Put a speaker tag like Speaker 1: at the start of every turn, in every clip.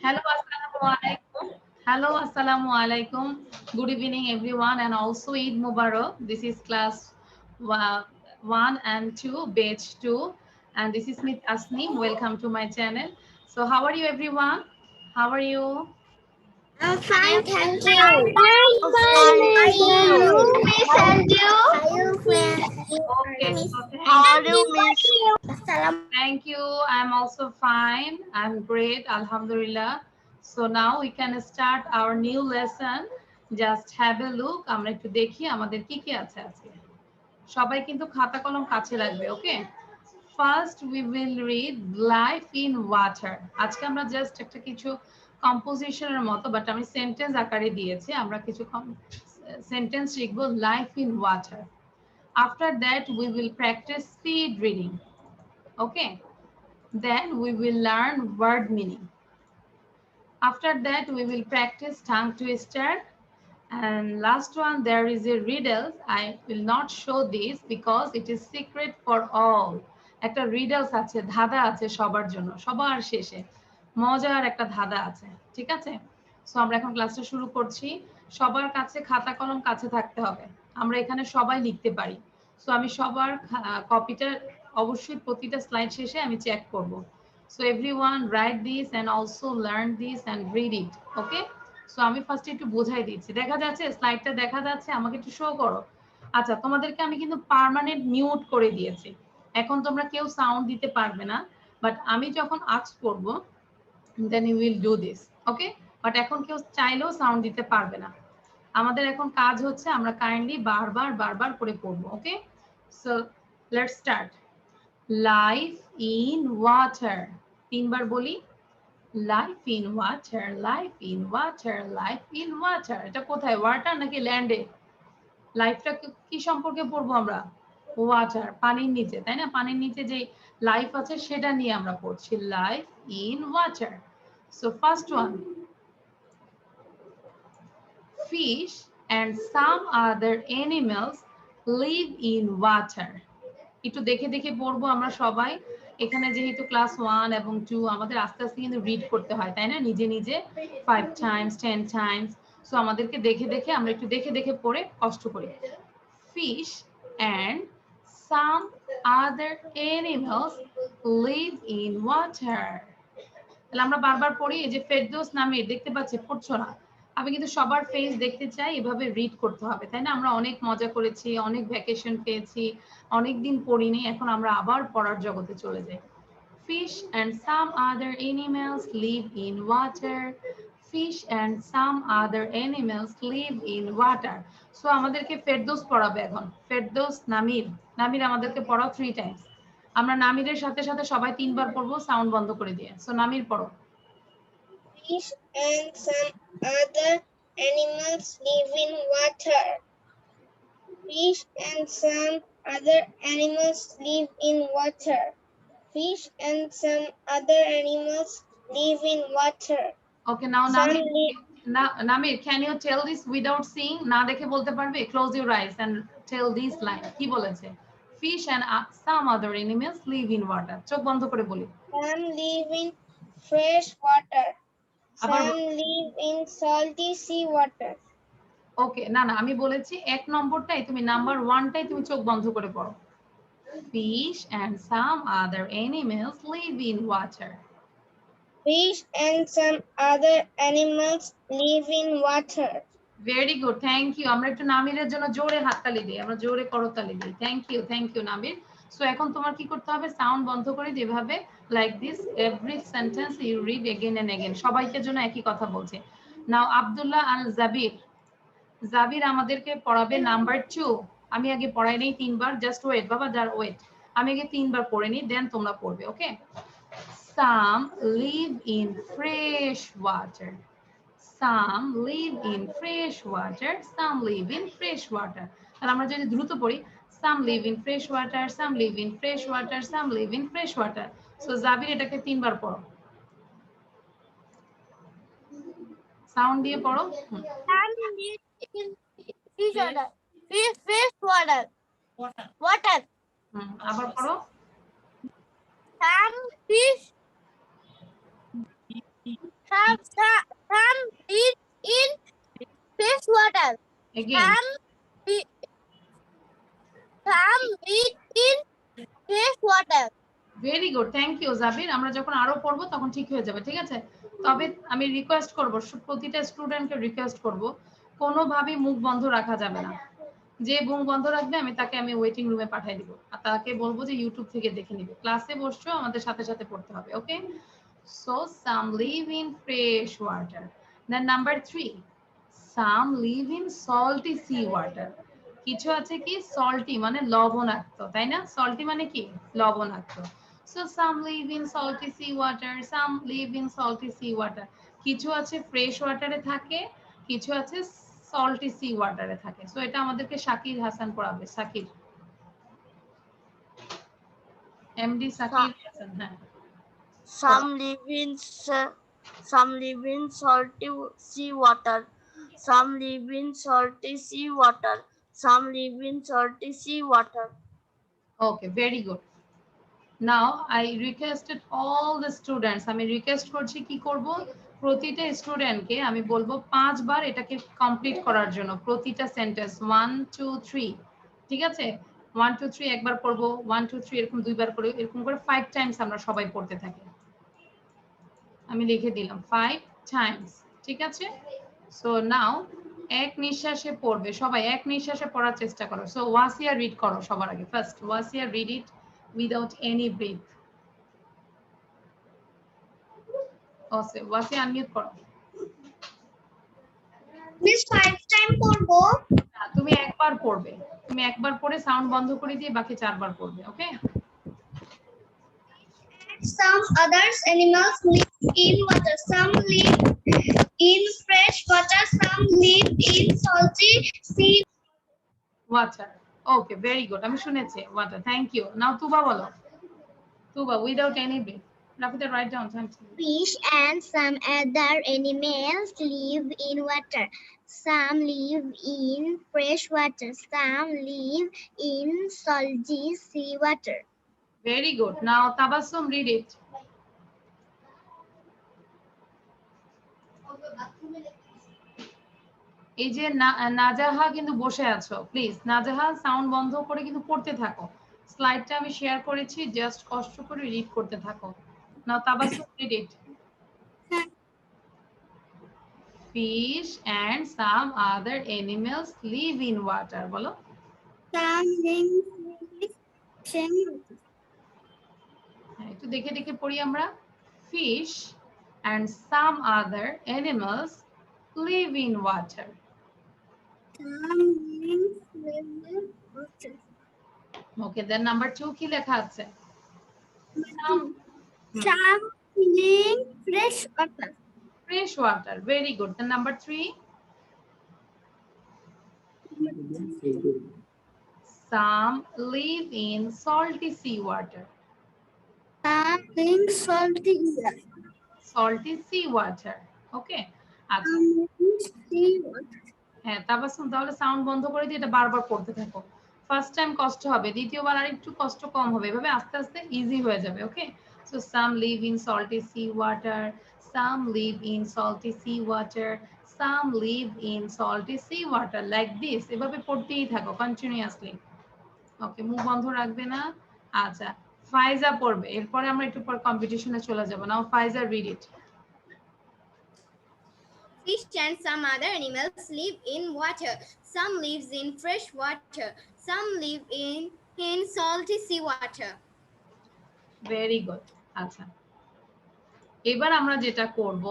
Speaker 1: Hello, assalamu alaikum. Hello, assalamu alaikum. Good evening, everyone, and also Eid Mubarak. This is class 1 and 2, batch 2, and this is Smith Asnim. Welcome to my channel. So, how are you, everyone? How are you?
Speaker 2: I'm fine, thank you.
Speaker 3: I'm fine,
Speaker 2: Are
Speaker 3: miss. And
Speaker 2: you?
Speaker 3: you, miss, and you?
Speaker 2: Are you friend?
Speaker 1: Okay,
Speaker 2: Miss?
Speaker 1: so
Speaker 3: How are you, miss?
Speaker 2: Assalam.
Speaker 1: thank you. I'm also fine. I'm great. Alhamdulillah. So now we can start our new lesson. Just have a look. আমরা একটু দেখি আমাদের কি কি আছে আজকে। সবাই কিন্তু খাতা কলম কাছে রাখবে, okay? First we will read life in water. আজকে আমরা জাস্ট একটা কিছু কম্পোজিশনের মতো, বাট আমি সেন্টেন্স আকারে দিয়েছি। আমরা কিছু সেন্টেন্স শিখবো life in water. After that we will practice speed reading, okay? Then we will learn word meaning. After that, we will practice tongue twister. And last one, there is a riddle. I will not show this because it is secret for all. একটা riddles আছে, ধাঁধা আছে সবার জন্য, সবার শেষে মজার একটা ধাঁধা আছে, ঠিক আছে? সো আমরা এখন ক্লাসটা শুরু করছি। সবার কাছে খাতা কলম কাছে থাকতে হবে। আমরা এখানে সবাই লিখতে পারি। সো আমি সবার কপিটা অবশ্যই প্রতিটা স্লাইড শেষে আমি চেক করব। So everyone right this and also learn this and read it, okay? So আমি ফার্স্টে একটু বোঝাই দিচ্ছি। দেখা যাচ্ছে স্লাইডটা? দেখা যাচ্ছে? আমাকে একটু শো করো। আচ্ছা, তোমাদেরকে আমি কিন্তু পার্মানেন্ট মিউট করে দিয়েছি। এখন তোমরা কেউ সাউন্ড দিতে পারবে না, বাট আমি যখন আস্ক করব then you will do this, okay? But এখন কেউ চাইলেও সাউন্ড দিতে পারবে না। আমাদের এখন কাজ হচ্ছে আমরা কাইন্ডলি বারবার বারবার করে পড়বো, okay? So let's start. Life in water, তিনবার বলি। Life in water, life in water, life in water. এটা কোথায়, ওয়াটার নাকি ল্যান্ডে? লাইফটা কি সম্পর্কে পড়বো আমরা? ওয়াটার, পানির নিচে, তাই না? পানির নিচে যে লাইফ আছে সেটা নিয়ে আমরা পড়ছি, life in water. So first one, fish and some other animals live in water. একটু দেখে দেখে পড়বো আমরা সবাই। এখানে যেহেতু ক্লাস 1 এবং 2 আমাদের আস্তে আস্তে কিন্তু রিড করতে হয়, তাই না? নিজে নিজে 5 টাইমস 10 টাইমস। সো আমাদেরকে দেখে দেখে আমরা একটু দেখে দেখে পড়ে কষ্ট করি। Fish and some other animals live in water. তাহলে আমরা বারবার পড়ি। এই যে ফেরদৌস নামের, দেখতে পাচ্ছি পড়ছো না, আমি কিন্তু সবার ফেস দেখতে চাই, এভাবে রিড করতে হবে, তাই না? আমরা অনেক মজা করেছি, অনেক ভ্যাকেশন পেয়েছি, অনেক দিন পড়িনি, এখন আমরা আবার পড়ার জগতে চলে যাই। Fish and some other animals live in water. Fish and some other animals live in water. So আমাদেরকে ফেরদৌস পড়াবে এখন। ফেরদৌস নামির, নামির আমাদেরকে পড়াও 3 টাইমস। আমরা নামিরের সাথে সাথে সবাই 3 বার পড়বো সাউন্ড বন্ধ করে দিয়ে। সো নামির পড়ো।
Speaker 3: Fish and some other animals live in water. Fish and some other animals live in water. Fish and some other animals live in water.
Speaker 1: Okay, now
Speaker 3: Some
Speaker 1: Namir,
Speaker 3: live
Speaker 1: Namir, can you tell this without seeing? না দেখে বলতে পারবে? Close your eyes and tell this line. কি বলেছে? Fish and some other animals live in water. চোখ বন্ধ করে বলি।
Speaker 3: Some live in fresh water.
Speaker 1: আবার
Speaker 3: Some live in salty sea water.
Speaker 1: ওকে, না না, আমি বলেছি 1 নম্বরটাই তুমি, নাম্বার 1টাই তুমি চোখ বন্ধ করে পড়ো। Fish and some other animals live in water.
Speaker 3: Fish and some other animals live in water.
Speaker 1: Very good, thank you. আমরা একটু নামিরের জন্য জোরে হাততালি দিই, আমরা জোরে করতালি দিই। Thank you নামির। সো এখন তোমার কি করতে হবে? সাউন্ড বন্ধ করে যেভাবে like this every sentence you read again and again. সবাইকে জন্য একই কথা বলছে। নাও আব্দুল্লাহ আল জাবির, জাবির আমাদেরকে পড়াবে নাম্বার 2। আমি আগে পড়াই নেই 3 বার, জাস্ট ওয়েট বাবা, যার ওয়েট। আমি আগে 3 বার পড়ে নিই, দেন তোমরা পড়বে, ওকে? Some live in fresh water. Some live in fresh water. Some live in fresh water. তাহলে আমরা যদি দ্রুত পড়ি, some live in fresh water, some live in fresh water, some live in fresh water. So Jabir এটাকে 3 বার পড়ো, sound দিয়ে পড়ো।
Speaker 2: Some live in fish water. Fish water. Water.
Speaker 1: আবার পড়ো।
Speaker 2: Some fish. Some live in fresh water.
Speaker 1: Again.
Speaker 2: Some live in fresh water.
Speaker 1: Very good, thank you Jabir. আমরা যখন আরো পড়বো তখন ঠিক হয়ে যাবে, ঠিক আছে? তবে আমি রিকোয়েস্ট করব, প্রতিটা স্টুডেন্টকে রিকোয়েস্ট করব, কোনোভাবেই মুখ বন্ধ রাখা যাবে না। যে মুখ বন্ধ রাখবে আমি ওয়েটিং রুমে পাঠিয়ে দিব, আর তাকে বলবো যে ইউটিউব থেকে দেখে নিবে। ক্লাসে বসছো আমাদের সাথে সাথে পড়তে হবে, okay? So some live in fresh water. Then number 3, some live in salty sea water. কিছু আছে কি সল্টি মানে লবণাক্ত, তাই না? সল্টি মানে কি লবণাক্ত। So some live in salty sea water, some live in salty sea water. কিছু আছে ফ্রেশ ওয়াটারে থাকে, কিছু আছে salty sea water-এ থাকে। সো এটা আমাদেরকে শাকির হাসান পড়াবে। শাকির, এমডি শাকির হাসান। হ্যাঁ,
Speaker 4: Some live in salty sea water. Some live in salty sea water. Some live in salty sea water.
Speaker 1: Okay, very good. Now I requested all the students, আমি request করছি কি করব, প্রতিটা স্টুডেন্টকে আমি বলবো 5 বার এটাকে কমপ্লিট করার জন্য, প্রতিটা সেন্টেন্স 1 2 3, ঠিক আছে? 1 2 3 একবার পড়বো, 1 2 3 এরকম দুইবার করে, এরকম করে 5 টাইমস আমরা সবাই পড়তে থাকি। আমি লিখে দিলাম 5 টাইমস, ঠিক আছে? সো নাও এক নিঃশ্বাসে পড়বে সবাই, এক নিঃশ্বাসে পড়ার চেষ্টা করো। সো ওয়াসিয়া রিড করো সবার আগে, first ওয়াসিয়া read it without any breath. ওয়াসিয়া unmute করো।
Speaker 3: Miss 5 time পড়বো।
Speaker 1: তুমি একবার পড়বে, তুমি একবার পড়ে সাউন্ড বন্ধ করে দিয়ে বাকি 4 বার পড়বে, ওকে?
Speaker 3: Some others animals live in water. Some live in fresh water. Some live in salty sea.
Speaker 1: Water. Okay, very good, আমি শুনেছি water, thank you. Now Tuba বলো, Tuba without any breath. Rafida right down something.
Speaker 2: Fish and some other animals live in water. Some live in fresh water. Some live in salty sea water.
Speaker 1: Very good. Now Tabassum, read it. এই যে নাজাহা কিন্তু বসে আছো, please নাজাহা sound বন্ধ করে কিন্তু পড়তে থাকো। স্লাইডটা আমি শেয়ার করেছি, জাস্ট কষ্ট করে রিড করতে থাকো। Now Tabassum, read it. Fish and some other animals live in water. বলো।
Speaker 2: Some live in
Speaker 1: হ্যাঁ, একটু দেখে দেখে পড়ি আমরা। Fish and some other animals live in water. Okay, then number 2 কি লেখা আছে?
Speaker 2: Some live fresh water.
Speaker 1: Fresh water. Very good. Then number 3. Some live in salty sea water.
Speaker 2: Some in salty water.
Speaker 1: Salty sea water. Okay. আচ্ছা,
Speaker 2: Sea water.
Speaker 1: হ্যাঁ তাবাসসুম, তাহলে sound বন্ধ করে দিয়ে এটা বারবার পড়তে থাকো। ফার্স্ট টাইম কষ্ট হবে, দ্বিতীয়বার আর একটু কষ্ট কম হবে, এভাবে আস্তে আস্তে ইজি হয়ে যাবে, okay? So some live in salty sea water, some live in salty sea water, some live in salty sea water, like this, এভাবে পড়তেই থাকো কন্টিনিউয়াসলি, ওকে? মুখ বন্ধ রাখবে না। আচ্ছা, ফাইজা পড়বে, এরপরে আমরা একটু পর কম্পিটিশনে চলে যাব। নাও ফাইজা, read it.
Speaker 5: Fish and some other animals live in water. Some lives in fresh water. Some live in salty sea water.
Speaker 1: Very good. আচ্ছা, এবার আমরা যেটা করব,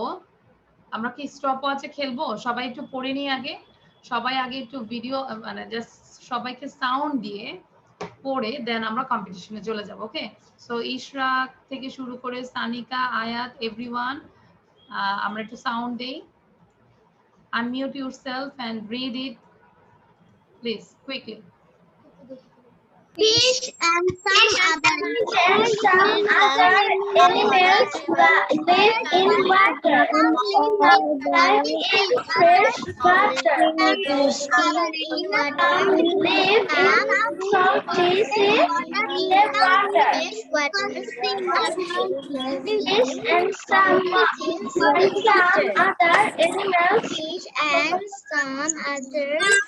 Speaker 1: আমরা কি স্টপ ওয়াচে খেলবো? সবাই একটু পড়ে নিই আগে, সবাই আগে একটু ভিডিও মানে জাস্ট সবাইকে সাউন্ড দিয়ে পড়ে দেন আমরা কম্পিটিশনে চলে যাব, ওকে? সো ইশরাক থেকে শুরু করে সানিকা, আয়াত, এভরিওয়ান, আমরা একটু সাউন্ড দেই। Unmute yourself and read it, please, quickly.
Speaker 2: Fish and some other
Speaker 3: animals live in water. Live in fresh water. Some live in salty sea water. Fish and some other animals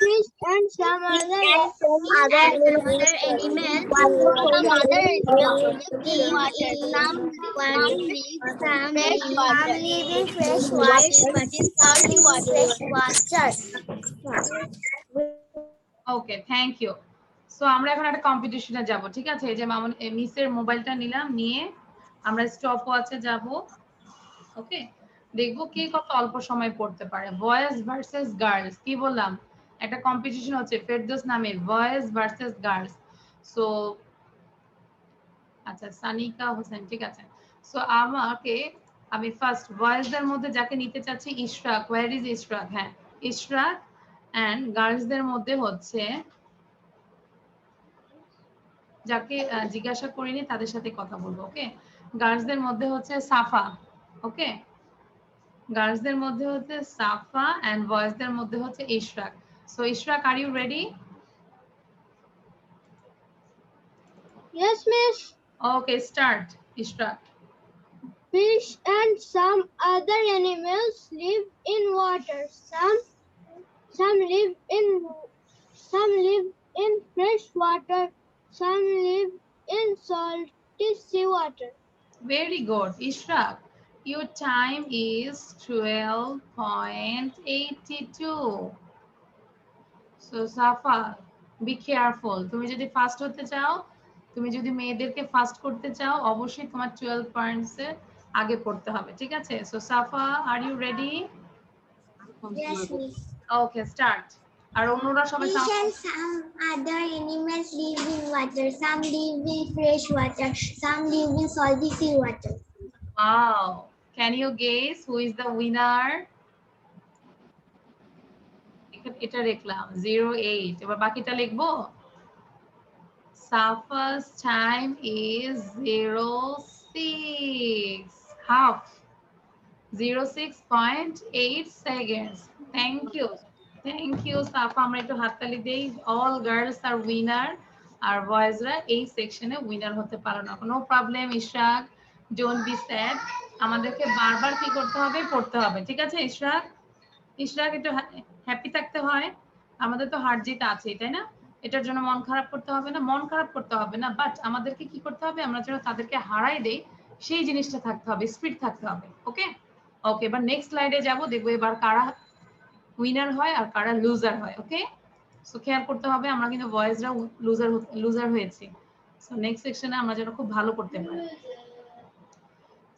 Speaker 2: Fish and some other animals live in water. Some live in fresh water.
Speaker 3: salty water.
Speaker 1: Okay, thank you. So আমরা এখন একটা কম্পিটিশনে যাব, ঠিক আছে? এই যে মামুন মিসের মোবাইলটা নিলাম, নিয়ে আমরা স্টপ ওয়াচে যাব। ওকে, দেখবো কে কত অল্প সময় পড়তে পারে। বয়েজ ভার্সেস গার্লস, কি বললাম? একটা কম্পিটিশন হচ্ছে ফেরদৌস নামে, বয়েজ ভার্সেস গার্লস। সো আচ্ছা, সানিকা হোসেন, ঠিক আছে। সো আমি ফার্স্ট বয়েজদের মধ্যে যাকে নিতে চাচ্ছি ইশরাক। Where is Ishraq? হ্যাঁ, ইশরাক। এন্ড গার্লসদের মধ্যে হচ্ছে যাকে জিজ্ঞাসা করিনি তাদের সাথে কথা বলবো। ওকে, গার্লসদের মধ্যে হচ্ছে সাফা। ওকে, গার্লসদের মধ্যে হচ্ছে সাফা এন্ড বয়েজদের মধ্যে হচ্ছে Ishraq. So Ishraq, are you ready?
Speaker 2: Yes, miss.
Speaker 1: Okay, start Ishraq.
Speaker 2: Fish and some other animals live in water. Some live in fresh water. Some live in salty sea water.
Speaker 1: Very good, Ishraq. Your time is 12.82. So Safa, be careful. তুমি যদি fast হতে চাও, তুমি যদি মেয়েদেরকে fast করতে চাও, অবশ্যই তোমার 12 পয়েন্টস এর আগে পড়তে হবে, ঠিক আছে? So Safa, are you ready?
Speaker 2: Yes, miss.
Speaker 1: Okay, start. আর অন্যরা সবাই
Speaker 2: Fish and some other animals live in water. Some live in fresh water. Some live in salty sea water.
Speaker 1: Wow. Can you guess who is the winner? এটা লিখলাম 08। এবার বাকিটা লিখবো। Safa's time is 06. Half. 06.8 seconds. Thank you. Thank you, Safa. আমরা একটু হাততালি দেই। All girls are winner. আর বয়েজরা এই সেকশনে উইনার হতে পারে না। No problem Ishraq, don't be sad. আমাদেরকে বারবার কি করতে হবে? পড়তে হবে, ঠিক আছে ইশরাক? ইশরাক, একটু হ্যাপি থাকতে হয়। আমাদের তো হার জিত আছে, তাই না? এটার জন্য মন খারাপ করতে হবে না, মন খারাপ করতে হবে না, বাট আমাদেরকে কি করতে হবে? আমরা যেন তাদেরকে হারাই দেই সেই জিনিসটা থাকতে হবে, স্পিড থাকতে হবে। ওকে ওকে, এবার নেক্সট স্লাইডে যাব, দেখবো এবার কারা উইনার হয় আর কারা লুজার হয়। ওকে, সো খেয়াল করতে হবে, আমরা কিন্তু বয়েজরা লুজার হয়েছি। সো নেক্সট সেকশনে আমরা যেন খুব ভালো করতে পারি।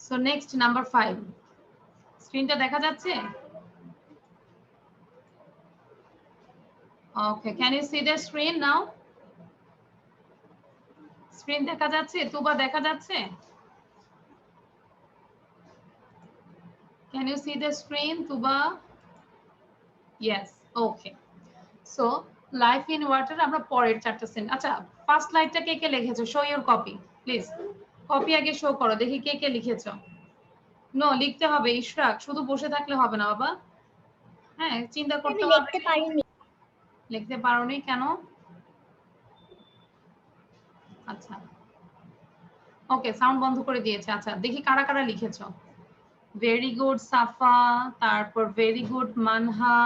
Speaker 1: সো নেক্সট নাম্বার 5, স্ক্রিনটা দেখা যাচ্ছে? Okay, can you see the screen now? Screen দেখা যাচ্ছে? তুবা দেখা যাচ্ছে? Can you see the screen, Tuba? Yes, okay. So, life in water আমরা পরের চারটা সেন্ট। আচ্ছা, ফার্স্ট লাইনটা কে কে লিখেছো? Show your copy please. Copy আগে শো করো, দেখি কে কে লিখেছো। নো, লিখতে হবে ইশরাক, শুধু বসে থাকলে হবে না বাবা। হ্যাঁ, চিন্তা করতে হবে।
Speaker 2: লিখতে পারিনি।
Speaker 1: লিখতে পারোনি কেন? আচ্ছা, ওকে, সাউন্ড বন্ধ করে দিয়েছে। আচ্ছা, দেখি কারা কারা লিখেছো। ভেরি গুড সাফা, তারপর very good Manha,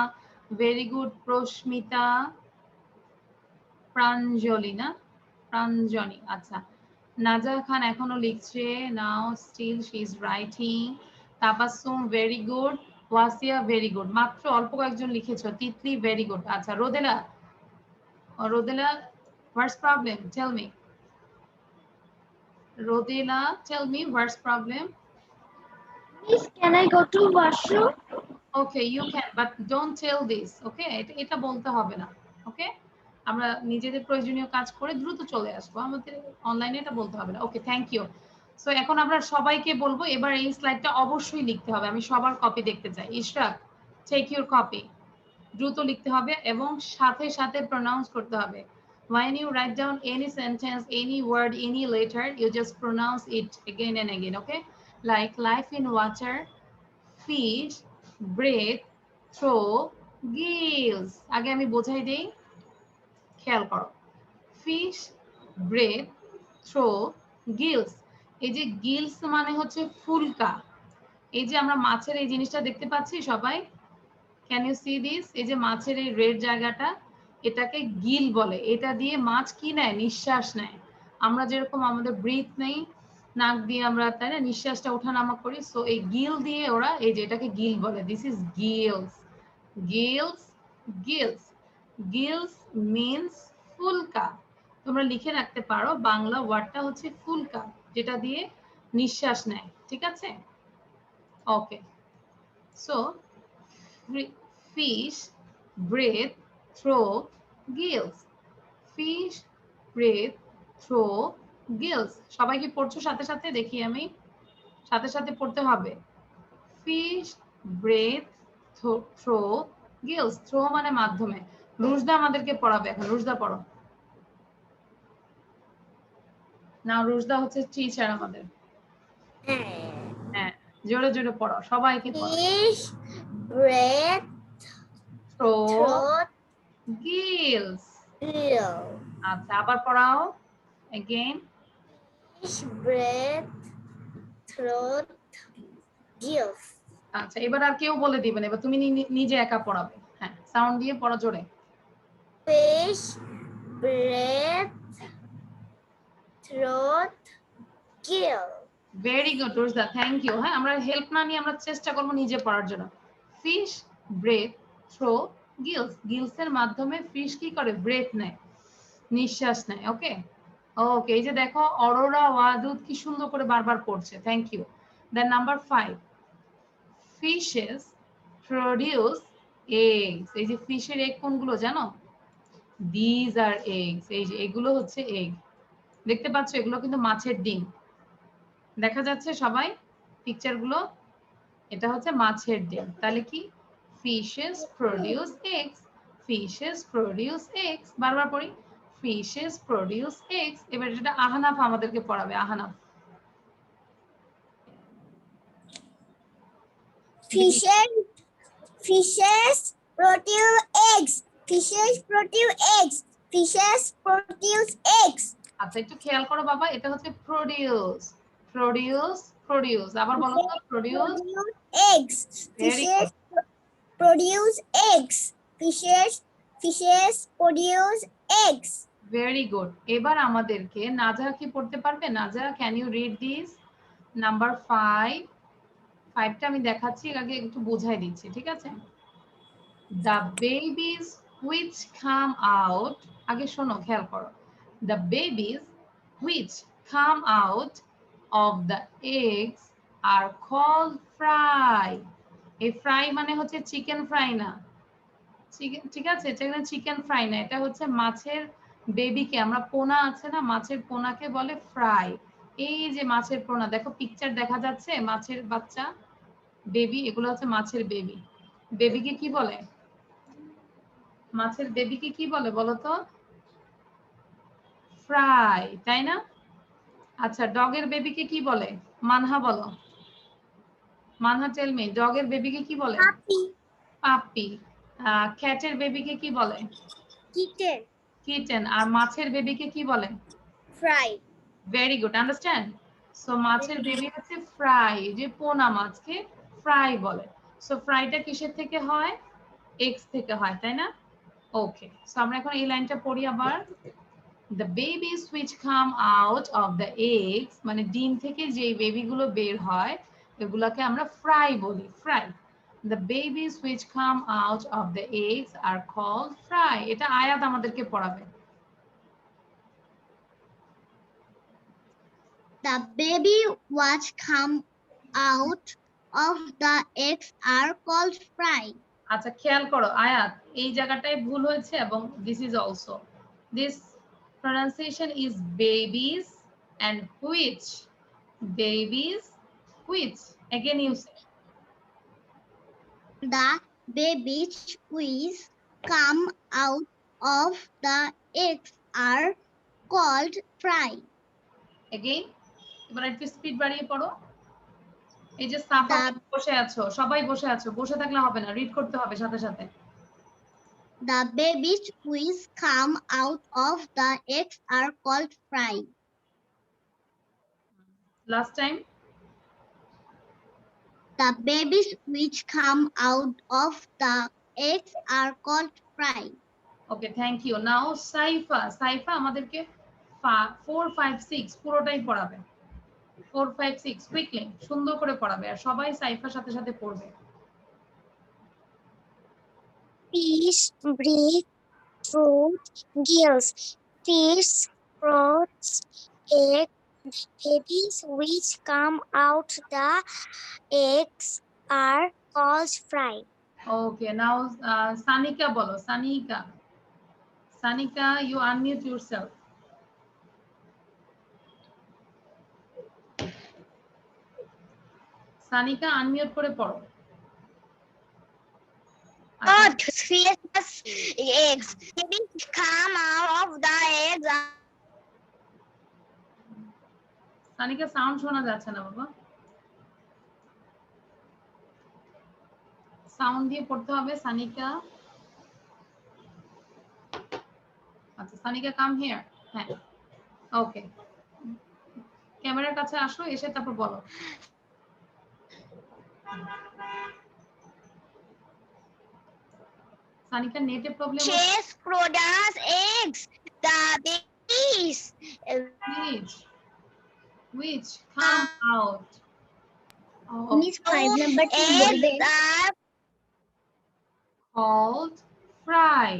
Speaker 1: very good Prasmita, Pranjali না প্রাঞ্জনি। আচ্ছা, নাজা খান এখনো লিখছে, now still she is writing. Tabassum very good, Wasiya very good. মাত্র অল্প কয়েকজন লিখেছো। Titli very good. আচ্ছা, Rodela, Rodela, what's problem? Tell me. Rodela, tell me what's problem?
Speaker 2: Miss, can I go to washroom?
Speaker 1: Okay, you can, but don't tell this. Okay, এটা বলতে হবে না। ওকে, আমরা নিজেদের প্রয়োজনীয় কাজ করে দ্রুত চলে আসবো, আমাদের অনলাইনে এটা বলতে হবে না। ওকে, থ্যাংক ইউ। সো এখন আমরা সবাইকে বলবো এবার এই স্লাইডটা অবশ্যই লিখতে হবে। আমি সবার কপি দেখতে চাই। Ishraq, take your copy. দ্রুত লিখতে হবে এবং সাথে সাথে প্রনাউন্স করতে হবে। When you write down any sentence, any word, any letter, you just pronounce it again and again, okay? Like life in water, fish, breathe, throw, gills. আগে আমি বোঝাই দেই, খেয়াল করো। fish, breathe, throw, gills. এই যে gills মানে হচ্ছে ফুলকা। এই যে আমরা মাছের এই জিনিসটা দেখতে পাচ্ছি সবাই, ক্যান ইউ সি দিস? এই যে মাছের এই রেড জায়গাটা, এটাকে গিল বলে। এটা দিয়ে মাছ কি নেয়? নিঃশ্বাস নেয়। আমরা যেরকম আমাদের ব্রিথ নেই, নাক দিয়ে আমরা, তাই না, নিঃশ্বাসটা ওঠানামা করি। সো এই গিল দিয়ে ওরা, এই যে এটাকে গিল বলে। This is gills, gills, gills. Gills means ফুলকা। তোমরা লিখে রাখতে পারো, বাংলা ওয়ার্ডটা হচ্ছে ফুলকা, যেটা দিয়ে নিঃশ্বাস নেয়। ঠিক আছে? ওকে, so fish, breathe, throw, gills. Fish, breathe, throw, gills. সবাই কি পড়ছো সাথে সাথে? দেখি আমি, সাথে সাথে পড়তে হবে। Fish, breathe, throw, gills. Throw মানে মাধ্যমে। রুশদা আমাদেরকে পড়াবে এখন। রুশদা পড়ো। না, রুশদা হচ্ছে টিচার আমাদের। হ্যাঁ, জোরে জোরে পড়ো, সবাইকে পড়ো।
Speaker 4: Fish, breath,
Speaker 1: Throw,
Speaker 4: throat,
Speaker 1: gills.
Speaker 4: gill.
Speaker 1: আচ্ছা, আবার পড়াও। Again.
Speaker 4: Fish, breath, throat, gills.
Speaker 1: আচ্ছা, এবার আর কেউ বলে দিবেন, এবার তুমি নিজে একা পড়াবে। হ্যাঁ, সাউন্ড দিয়ে পড়া জোরে।
Speaker 4: Fish, breath, throat, gill.
Speaker 1: Very good Rozda, thank you. হ্যাঁ, আমরা হেল্প না নিয়ে আমরা চেষ্টা করবো নিজে পড়ার জন্য। Fish, breathe, through, gills. Gills এর মাধ্যমে ফিশ কি করে? ব্রেথ নেয়, নিঃশ্বাস নেয়। ওকে, ওকে। এই যে দেখো, অরোরা ওয়াদুদ কি সুন্দর করে বারবার পড়ছে, thank you. Then number 5, fishes produce eggs. এই যে ফিশের এগ কোনগুলো জানো? These are eggs. এই যে এগুলো হচ্ছে এগ, দেখতে পাচ্ছ? এগুলো কিন্তু মাছের ডিম। দেখা যাচ্ছে সবাই পিকচার গুলো? এটা হচ্ছে মাছের ডিম। তাহলে কি? Fishes produce eggs, fishes produce eggs. বারবার পড়ি, ফিশেস প্রডিউস এগস। এবার এটা আহনাফ আমাদেরকে পড়াবে। Ahnaf.
Speaker 2: Fishes produce eggs. Fishes produce eggs. Fishes produce eggs.
Speaker 1: আচ্ছা, একটু খেয়াল করো বাবা, এটা হচ্ছে প্রডিউস, প্রডিউস, প্রডিউস। আবার বলো তো, produce.
Speaker 2: Produce eggs.
Speaker 1: Very
Speaker 2: Fishes
Speaker 1: good,
Speaker 2: produce eggs. Fishes produce eggs.
Speaker 1: Very good. এবার আমাদেরকে নাজা কি পড়তে পারবে? Naja, can you read this? Number 5। 5টা আমি দেখাচ্ছি, আগে একটু বোঝাই দিচ্ছি, ঠিক আছে? The babies which come out, আগে শোনো, খেয়াল করো। The babies which come out of the eggs are called fry. এই ফ্রাই মানে হচ্ছে চিকেন ফ্রাই না, ঠিক আছে? এটা চিকেন ফ্রাই না, এটা হচ্ছে মাছের বেবিকে, আমরা পোনা আছে না, মাছের পোনাকে বলে ফ্রাই। এই যে মাছের পোনা, দেখো পিকচার দেখা যাচ্ছে, মাছের বাচ্চা, বেবি, এগুলো হচ্ছে মাছের বেবি। বেবিকে কি বলে? মাছের বেবিকে কি বলে বলো তো? ফ্রাই, তাই না? আচ্ছা, ডগের বেবিকে কি বলে? মানহা বলো। মানহা, টেল মি, ডগের বেবিকে কি বলে?
Speaker 2: Puppy.
Speaker 1: পাপি। ক্যাটের বেবিকে কি বলে?
Speaker 2: Kitten.
Speaker 1: কিটেন। আর মাছের বেবিকে কি বলে?
Speaker 2: Fry.
Speaker 1: Very good, understand? So মাছের বেবি হচ্ছে ফ্রাই, যে পোনা মাছকে ফ্রাই বলে। সো ফ্রাইটা কিসের থেকে হয়? এগস থেকে হয়, তাই না? ওকে, সো আমরা এখন এই লাইনটা পড়ি আবার। The babies which come out of the eggs, মানে ডিম থেকে যে বেবিগুলো বের হয়, এগুলোকে আমরা ফ্রাই বলি, fry. The babies which come out of the eggs are called fry. এটা আয়াত আমাদেরকে পড়াবে।
Speaker 2: The baby which come out of the eggs are called fry.
Speaker 1: আচ্ছা, খেয়াল করো আয়াত, এই জায়গাটায় ভুল হয়েছে, এবং this is also, this pronunciation is babies and which, babies which. Again you say,
Speaker 2: The babies which come out of the eggs are called fry.
Speaker 1: Again, এবার একটু স্পিড বাড়িয়ে পড়ো। এই যে সাফা বসে আছো, সবাই বসে আছো, বসে থাকলে হবে না, রিড করতে হবে সাথে সাথে।
Speaker 2: The babies which come out of the eggs are called fry.
Speaker 1: Last time.
Speaker 2: The babies which come out of the eggs are called fry.
Speaker 1: Okay, thank you. Now Saifa, Saifa আমাদেরকে 4, 5, 6 পুরোটাই পড়াবে। 4, 5, 6 কুইকলি সুন্দর করে পড়াবে আর সবাই সাইফার সাথে সাথে পড়বে।
Speaker 2: Fish breathe through gills. Fish fruits egg. Babies which come out the eggs are called fry.
Speaker 1: Okay, now Sanika bolo, Sanika. Sanika, you unmute yourself. Sanika, unmute করে পড়ো।
Speaker 2: Fish eggs. Babies come out of the eggs.
Speaker 1: Sanika sound শোনা যাচ্ছে না বাবা, sound দিয়ে পড়তে হবে। সানিকা, আচ্ছা সানিকা কাম হিয়ার। হ্যাঁ, ওকে, ক্যামেরার কাছে আসো, এসে তারপর বলো। সানিকা নেটে প্রবলেম হচ্ছে।
Speaker 2: Fish produce eggs. The babies
Speaker 1: which come out of
Speaker 2: Miss 5 number 2 eggs are
Speaker 1: called fry.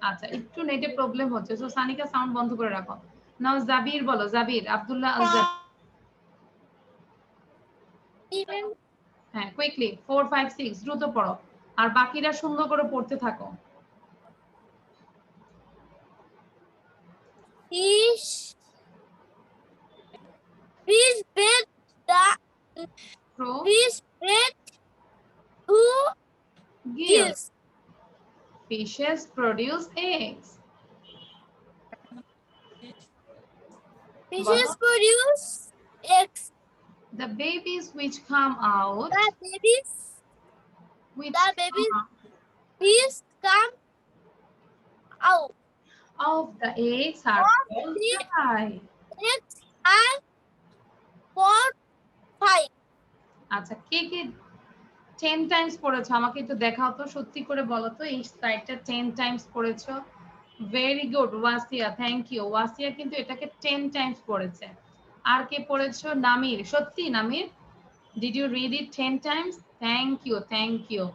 Speaker 1: আচ্ছা, একটু নেটে প্রবলেম হচ্ছে, সো সানিকা সাউন্ড বন্ধ করে রাখো। নাও জাবির বলো, জাবির, আব্দুল্লাহ আল জাবির। হ্যাঁ, কুইকলি 4, 5, 6 দ্রুত পড়ো আর বাকিরা সুন্দর করে পড়তে থাকো।
Speaker 4: Fish breed the fish breed two
Speaker 1: Gills. Fishes produce eggs.
Speaker 4: Fishes produce eggs.
Speaker 1: The babies which come out
Speaker 4: The babies fish come out
Speaker 1: of the eggs are called fry.
Speaker 4: eggs are 4, 5.
Speaker 1: আচ্ছা, কে কে 10 times পড়েছো আমাকে একটু দেখাও তো, সত্যি করে বলো তো এই সাইডটা 10 টাইমস পড়েছো। Very good Wasiya, thank you. Wasiya কিন্তু এটাকে 10 টাইমস পড়েছে। আর কে পড়েছো? নামির, সত্যি Namir, did you read it 10 times? Thank you, thank you.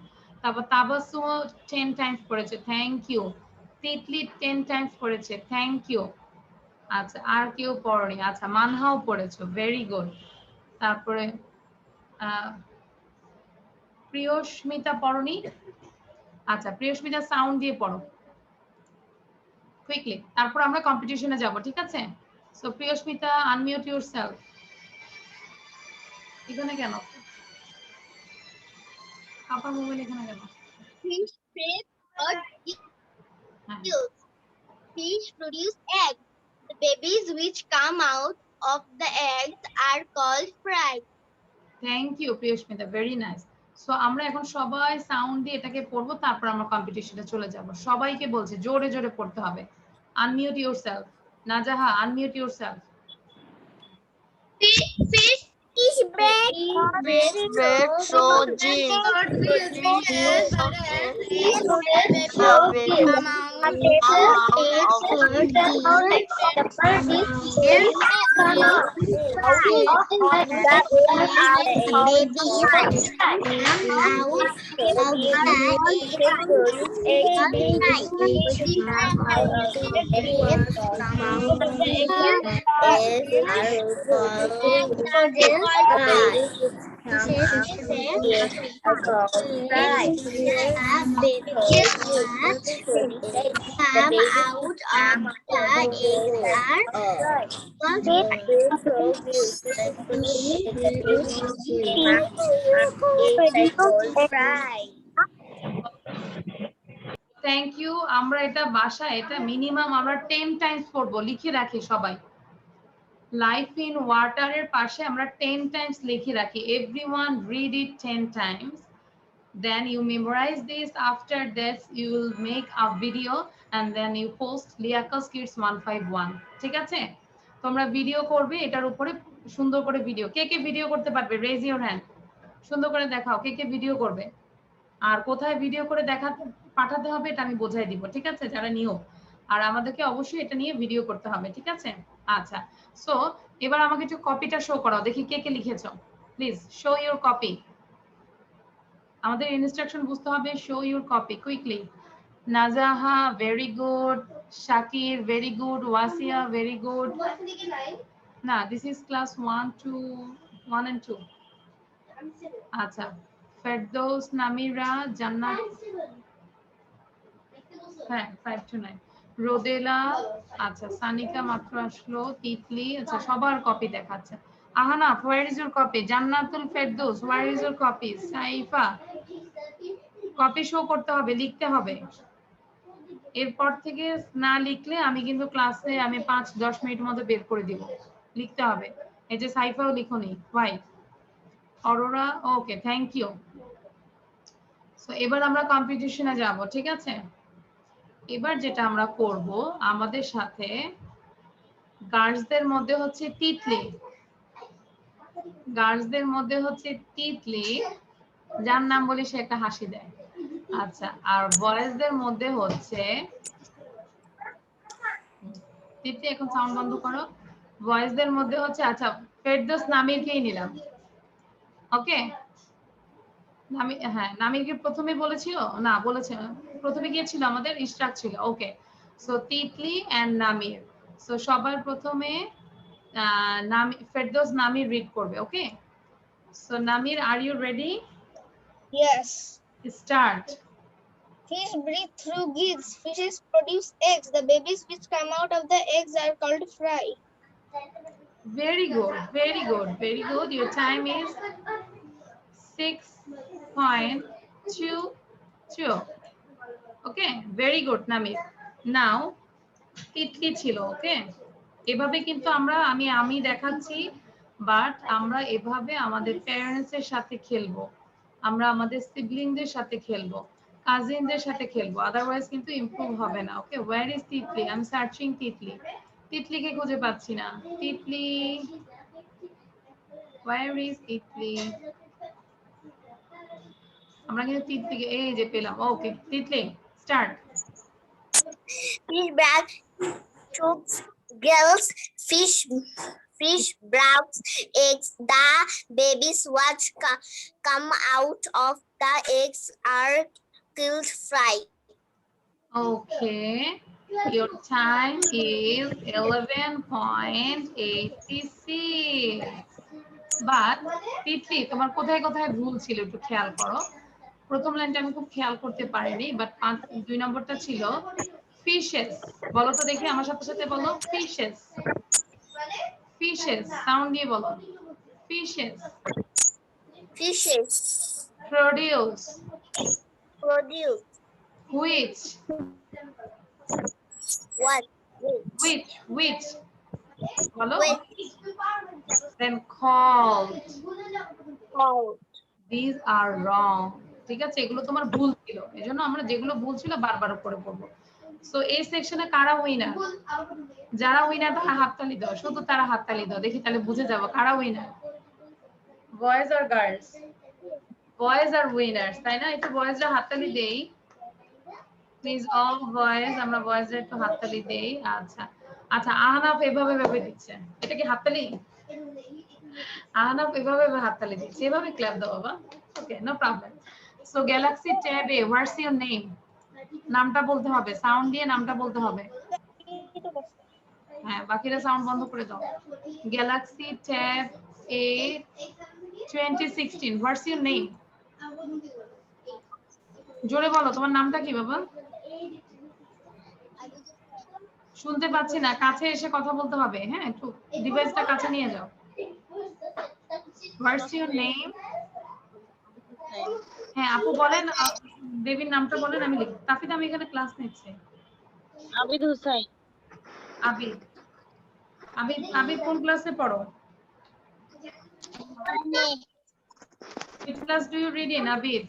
Speaker 1: তারপর তাবাসসুম 10 টাইমস পড়েছে, থ্যাংক ইউ। তিতলি 10 টাইমস পড়েছে, থ্যাংক ইউ। আচ্ছা, আর কেউ পড়নি? আচ্ছা, মানহাও পড়েছো, ভেরি গুড। তারপরে প্রিয়স্মিতা পড়নি? আচ্ছা, প্রিয়স্মিতা সাউন্ড দিয়ে পড়ো কুইকলি, তারপর আমরা কম্পিটিশনে যাব, ঠিক আছে? So Priyasmita, unmute yourself. এখানে কেন আপনার মোবাইল এখানে কেন?
Speaker 2: Fish breed or gills. Fish produce eggs. The babies which come out of the eggs are called fry.
Speaker 1: Thank you Priyasmita, very nice. So আমরা এখন সবাই সাউন্ড দিয়ে এটাকে পড়বো, তারপর আমরা কম্পিটিশনে চলে যাব। সবাইকে বলছি জোরে জোরে পড়তে হবে। Unmute yourself. Najaha, unmute yourself.
Speaker 2: Fish bread
Speaker 4: So gills.
Speaker 1: Thank you. আমরা এটা বাসায় এটা মিনিমাম আমরা 10 টাইমস পড়বো, লিখে রাখি সবাই। লাইফ ইন ওয়াটারের পাশে আমরা 10 টাইমস লিখে রাখি। Everyone read it 10 Times, then you memorize this. After this you will make a video and then you post Liaquas Kids 151, ঠিক আছে? তোমরা ভিডিও করবে এটার উপরে, সুন্দর করে ভিডিও। কে কে ভিডিও করতে পারবে? Raise your hand. সুন্দর করে দেখাও কে কে ভিডিও করবে। আর কোথায় ভিডিও করে পাঠাতে হবে এটা আমি বোঝাই দিব, ঠিক আছে? যারা নিও, আর আমাদেরকে অবশ্যই এটা নিয়ে ভিডিও করতে হবে, ঠিক আছে? আচ্ছা, সো এবার আমাকে একটু কপিটা শো করাও, দেখি কে কে লিখেছো। Please show your copy. আমাদের ইনস্ট্রাকশন বুঝতে হবে। Show your copy quickly. Najaha very good, Shakir very good, Wasiya very good. না, দিস ইজ ক্লাস 1 and 2। আচ্ছা, ফেরদৌস, নামিরা, জান্নাত, হ্যাঁ 5 to 9, রোদেলা, আচ্ছা সানিকা মাত্র আসলো, তিতলি, আচ্ছা সবার কপি দেখাচ্ছে। Ahanaf, where is your copy? Jannatul Ferdous, where is your copy? Saifa, copy show করতে হবে, লিখতে হবে। এরপর থেকে না লিখলে আমি কিন্তু ক্লাসে আমি 5-10 মিনিটের মধ্যে বের করে দিব, লিখতে হবে। এই যে সাইফাও লিখোনি, why? Aurora, okay thank you. So এবার আমরা কম্পিটিশনে যাব, ঠিক আছে? এবার যেটা আমরা করব, আমাদের সাথে গার্লসদের মধ্যে হচ্ছে তিতলি, গার্লসদের মধ্যে হচ্ছে তিতলি, যার নাম বলি সে একটা হাসি দেয়। আচ্ছা, আর বয়েজদের মধ্যে হচ্ছে তিতলি, এখন সাউন্ড বন্ধ করো। বয়েজদের মধ্যে হচ্ছে, আচ্ছা ফেরদৌস নামিরকেই নিলাম, ওকে? নামির, হ্যাঁ নামিরকে প্রথমে বলেছিল না, বলেছে প্রথমে গিয়েছিল আমাদের ইশরাক ছিল, okay? So Titli and Namir. So সবার প্রথমে ফেরদৌস নামির রিড করবে, okay? So Namir, are you ready?
Speaker 3: Yes.
Speaker 1: Start.
Speaker 3: Fish breathe through gills. Fishes produce eggs. The babies which come out of the eggs are called fry.
Speaker 1: Very good, very good, very good. Your time is 6.22. Okay, very good, Namir. Now, Titli ছিল, ওকে? এভাবে কিন্তু আমি দেখাচ্ছি, but আমরা এভাবে আমাদের parents এর সাথে খেলবো, আমরা আমাদের সিবলিংদের সাথে খেলবো, কাজিনদের সাথে খেলবো, আদারওয়াইজ কিন্তু ইমপ্রুভ হবে না, okay? Where is Titli? I am searching Titli. তিতলিকে খুঁজে পাচ্ছি না। Titli, where is Titli? আমরা কিন্তু তিতলিকে এই যে পেলাম, okay Titli start.
Speaker 4: Fish brag chooks gills. Fish browse eggs. The babies watch come out of the eggs are killed fry.
Speaker 1: Okay, your time is 11.86. But Titli, তোমার কোথায় কোথায় ভুল ছিল একটু খেয়াল করো। প্রথম লাইনটা আমি খুব খেয়াল করতে পারিনি, বাট 2 নম্বরটা ছিল ফিশেস। বলো তো দেখি আমার সাথে সাথে বলো, ফিশেস। ফিশেস সাউন্ড দিয়ে বলো, fishes.
Speaker 4: Fishes
Speaker 1: produce,
Speaker 4: produce
Speaker 1: which,
Speaker 4: what?
Speaker 1: which বলো, then called, these are wrong, ঠিক আছে? এগুলো তোমার ভুল ছিল, এজন্য আমরা যেগুলো ভুল ছিল বারবার করে পড়বো। সো এই সেকশনে কারা উইনার? যারা উইনার তারা হাততালি দাও, শুধু তারা হাততালি দাও, দেখি তাহলে বুঝে যাবো কারা winner. Boys R girls? Boys are winners, তাই না? একটু বয়েজরা হাততালি দেই প্লিজ, অল বয়েজ, আমরা বয়েজরা একটু হাততালি দেই। আচ্ছা আচ্ছা, আহনাফ এভাবে ভাবে দিচ্ছে, এটা কি হাততালি? আহনাফ এভাবে হাততালি দিচ্ছে, এভাবে ক্ল্যাপ দাও বাবা, okay no problem. So Galaxy tab এ হোয়াটস ইওর নেম? নামটা বলতে হবে, সাউন্ড দিয়ে নামটা বলতে হবে। হ্যাঁ, বাকিরা সাউন্ড বন্ধ করে দাও। Galaxy tab A 2016, what's your name? জোরে বলো, তোমার নামটা কি বাবা? শুনতে পাচ্ছি না, কাছে এসে কথা বলতে হবে। হ্যাঁ, একটু ডিভাইসটা কাছে নিয়ে যাও। হোয়াটস ইওর নেম? হ্যাঁ আপু বলেন, বেবির নামটা বলেন, আমি লিখি। তাফিদ, আমি এখানে ক্লাস নিচ্ছি।
Speaker 4: আবিদ হুসাইন।
Speaker 1: আবিদ। আবিদ, আবিদ কোন ক্লাসে পড়ো? Which class do you read in, Abid?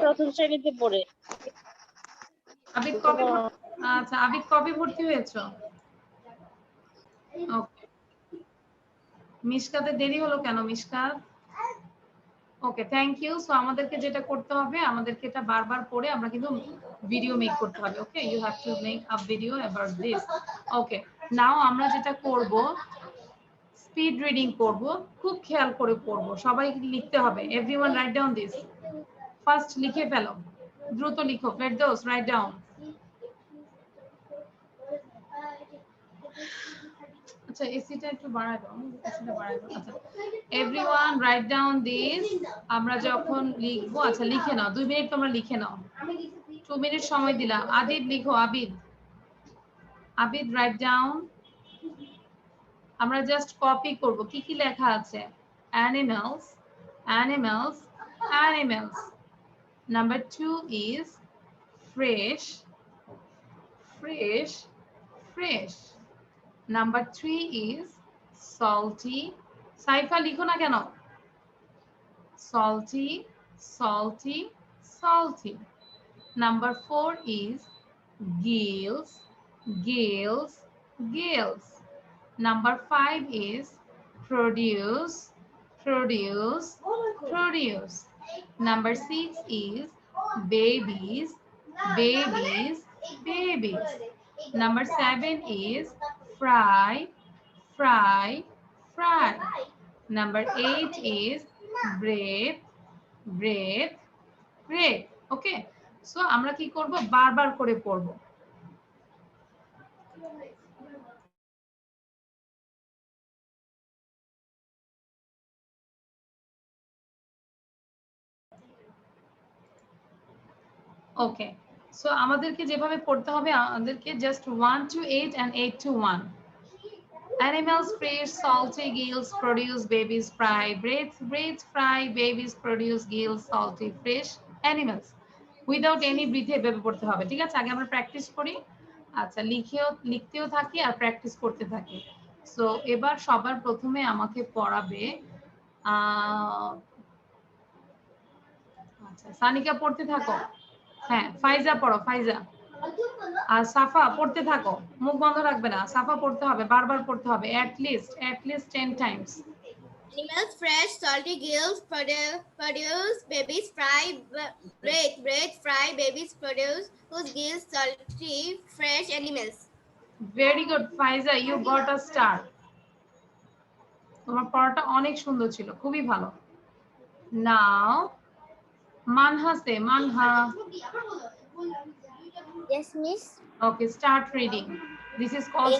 Speaker 4: প্রথম শ্রেণীতে পড়ে।
Speaker 1: আবিদ কবে আচ্ছা, আবিদ কবে ভর্তি হয়েছো? ওকে। মিশকাতে দেরি হলো কেন মিশকাত? ওকে, থ্যাংক ইউ। সো আমাদেরকে যেটা করতে হবে, আমাদেরকে এটা বারবার পড়ে আমরা কিন্তু ভিডিও মেক করতে হবে। Okay, you have to make a video about this. Okay, now আমরা যেটা করব, স্পিড রিডিং করব, খুব খেয়াল করে পড়ব, সবাই লিখতে হবে। Everyone write down this. First লিখে ফেলো, দ্রুত লিখো। Ferdous, write down. আচ্ছা, এসিটা একটু বাড়ায় দাও, এসিটা বাড়ায় দাও। আচ্ছা, এভরিওয়ান রাইট ডাউন দিস। আমরা যখন লিখবো, আচ্ছা লিখে নাও, 2 মিনিট তোমরা লিখে নাও। 2 মিনিট সময় দিলাম। আবিদ লিখো, আবিদ। Abid right down. আমরা জাস্ট কপি করব, কি কি লেখা আছে। Animals, animals, animals. Number 2 is fresh, fresh, fresh. Number 3 is salty. Saifa লিখো না কেন? Salty, salty, salty. Number 4 is gills, gills, gills. Number 5 is produce, produce, produce. Number 6 is babies, babies, babies. Number 7 is fry, fry, fry. Number 8 is bread, bread, bread. Okay, so আমরা কি করব, বারবার করে পড়ব। ওকে, so আমাদেরকে যেভাবে পড়তে হবে, আমাদেরকে just 1 to 8 and 8 to 1. Animals fresh, salty, gills produce, babies fry. Breads, breads fry, babies produce, gills salty, fresh. Animals without any ব্রিথে এভাবে পড়তে হবে। ঠিক আছে, আগে আমরা প্র্যাকটিস করি। আচ্ছা, লিখতেও থাকি আর প্র্যাকটিস করতে থাকি। সো এবার সবার প্রথমে আমাকে পড়াবে আচ্ছা, সানিকা পড়তে থাকো। হ্যাঁ, ফাইজা পড়ো, ফাইজা। আর সাফা পড়তে থাকো, মুখ বন্ধ রাখবে না। সাফা পড়তে হবে, বারবার পড়তে হবে, at least 10 times.
Speaker 5: Animals fresh, salty, gills produce, babies fry, bread fry, babies produce, whose gills salty, fresh animals.
Speaker 1: Very good, Faiza, you got a star. তোমার পড়াটা অনেক সুন্দর ছিল, খুবই ভালো। Now Manha say, Manha.
Speaker 2: Yes, miss.
Speaker 1: Okay, start reading. This is called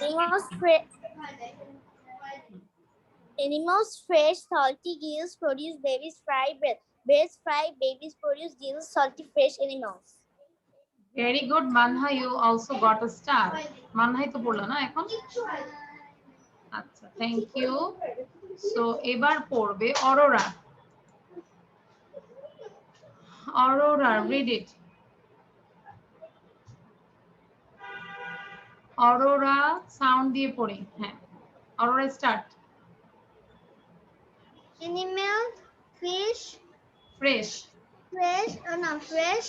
Speaker 2: Animals fresh, salty, gills produce, babies fry, bread. Breads fry, babies produce, gills salty, fresh animals.
Speaker 1: Very good, Manha, you also got a star. Manhai তো পড়লো না এখন? আচ্ছা, thank you. So এবার পড়বে Aurora. Aurora, read it. Aurora sound দিয়ে পড়ি। হ্যাঁ, Aurora start.
Speaker 2: Animals fish,
Speaker 1: fresh,
Speaker 2: fresh, fresh,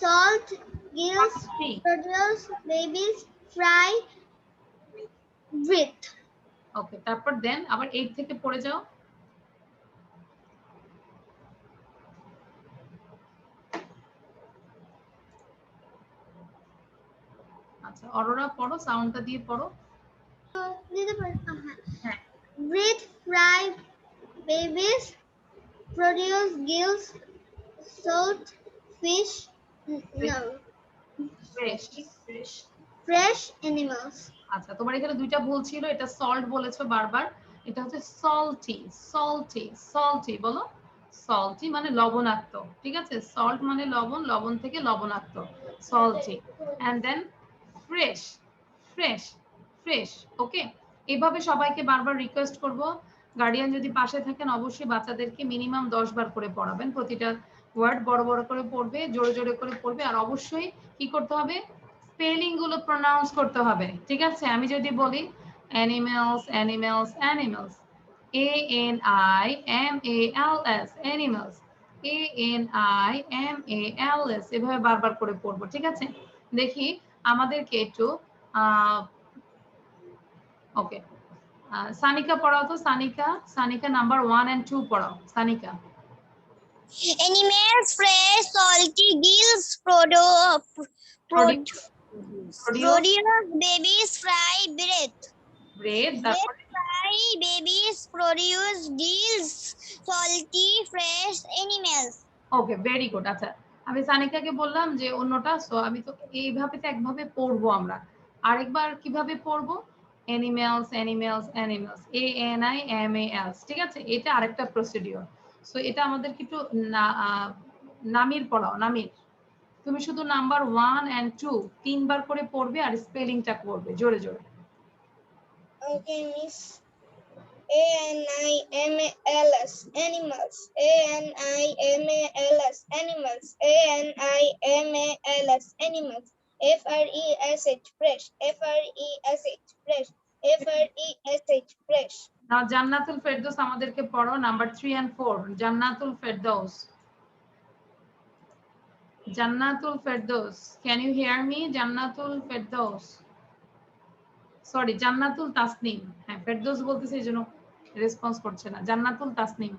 Speaker 2: salt, gills produce, babies fry, bread.
Speaker 1: Okay, তারপর দেন আবার 8 থেকে পড়ে যাও। আচ্ছা, অরোরা পড়ো, সাউন্ডটা দিয়ে পড়ো। হ্যাঁ,
Speaker 2: Bread fry, babies produce, gills salt, fish,
Speaker 1: fresh.
Speaker 2: fresh animals.
Speaker 1: আচ্ছা, তোমার এখানে দুইটা ভুল ছিল, এটা সল্ট বলেছো বারবার, এটা হচ্ছে সল্টি, সল্টি, সল্টি বলো। সল্টি মানে লবণাক্ত, ঠিক আছে? সল্ট মানে লবণ, লবণ থেকে লবণাক্ত, salty. And then fresh, fresh, fresh. Okay, এইভাবে সবাইকে বারবার রিকোয়েস্ট করব গার্ডিয়ান যদি পাশে থাকেন অবশ্যই বাচ্চাদেরকে মিনিমাম 10 বার করে পড়াবেন, প্রতিটা ওয়ার্ড বড় বড় করে পড়বে, জোরে জোরে করে পড়বে, আর অবশ্যই কি করতে হবে, স্পেলিং গুলো প্রোনাউন্স করতে হবে। ঠিক আছে, আমি যদি বলি animals animals animals, ANIMALS animals, ANIMALS, এভাবে বারবার করে পড়বো। ঠিক আছে, দেখি আমাদেরকে একটু ওকে সানিকা পড়াও তো। সানিকা নাম্বার 1 and 2 পড়াও সানিকা।
Speaker 2: Animals, fresh, salty gills,
Speaker 1: Produce
Speaker 2: babies, fry, breath.
Speaker 1: bread,
Speaker 2: Fry, babies, produce gills, salty, fresh animals.
Speaker 1: ওকে, ভেরি গুড। আচ্ছা, আমি সানিকাকে বললাম যে অন্যটা, সো আমি তো এইভাবে তো একভাবে পড়বো আমরা, আরেকবার কিভাবে পড়বো, অ্যানিমেলস অ্যানিমেলস অ্যানিমেলস, ANIMALS। ঠিক আছে, এটা আরেকটা প্রসিডিওর। সো এটা আমাদেরকে একটু নামির পড়াও। নামির, তুমি শুধু নাম্বার 1 and 2 তিনবার করে পড়বে আর স্পেলিংটা করবে জোরে জোরে।
Speaker 3: Okay, Miss. ANIMALS animals. ANIMALS animals. ANIMALS animals. FRESH fresh. FRESH fresh. FRESH fresh.
Speaker 1: নাও জান্নাতুল ফেরদৌস আমাদেরকে পড়ো number 3 and 4। Jannatul Ferdous, Jannatul Ferdous, can you hear me? Jannatul Ferdous, sorry Jannatul Tasnim. হ্যাঁ, ফেরদৌস বলতেছে এইজন্য রেসপন্স করছে না। Jannatul Tasnim.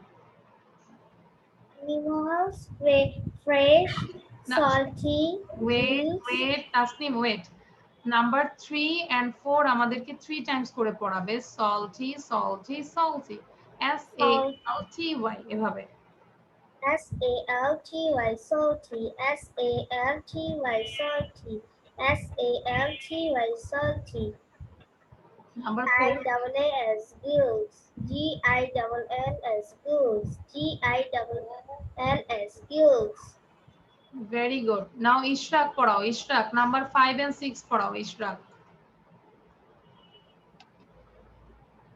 Speaker 2: Animals, fresh,
Speaker 1: No.
Speaker 2: salty.
Speaker 1: Wait Tasnim, wait. Number 3 and 4 আমাদেরকে 3 টাইমস করে পড়াবে। সল্টি সল্টি সল্টি, SALTY এভাবে।
Speaker 2: SALTY, salty. SALTY, salty. SALTY, salty.
Speaker 1: Number 4
Speaker 2: GILLS, gills. GILLS, gills. GILLS, gills.
Speaker 1: Very good. Now Ishrak পড়াও। ইশরাক নাম্বার 5 and 6 পড়াও। Ishraq.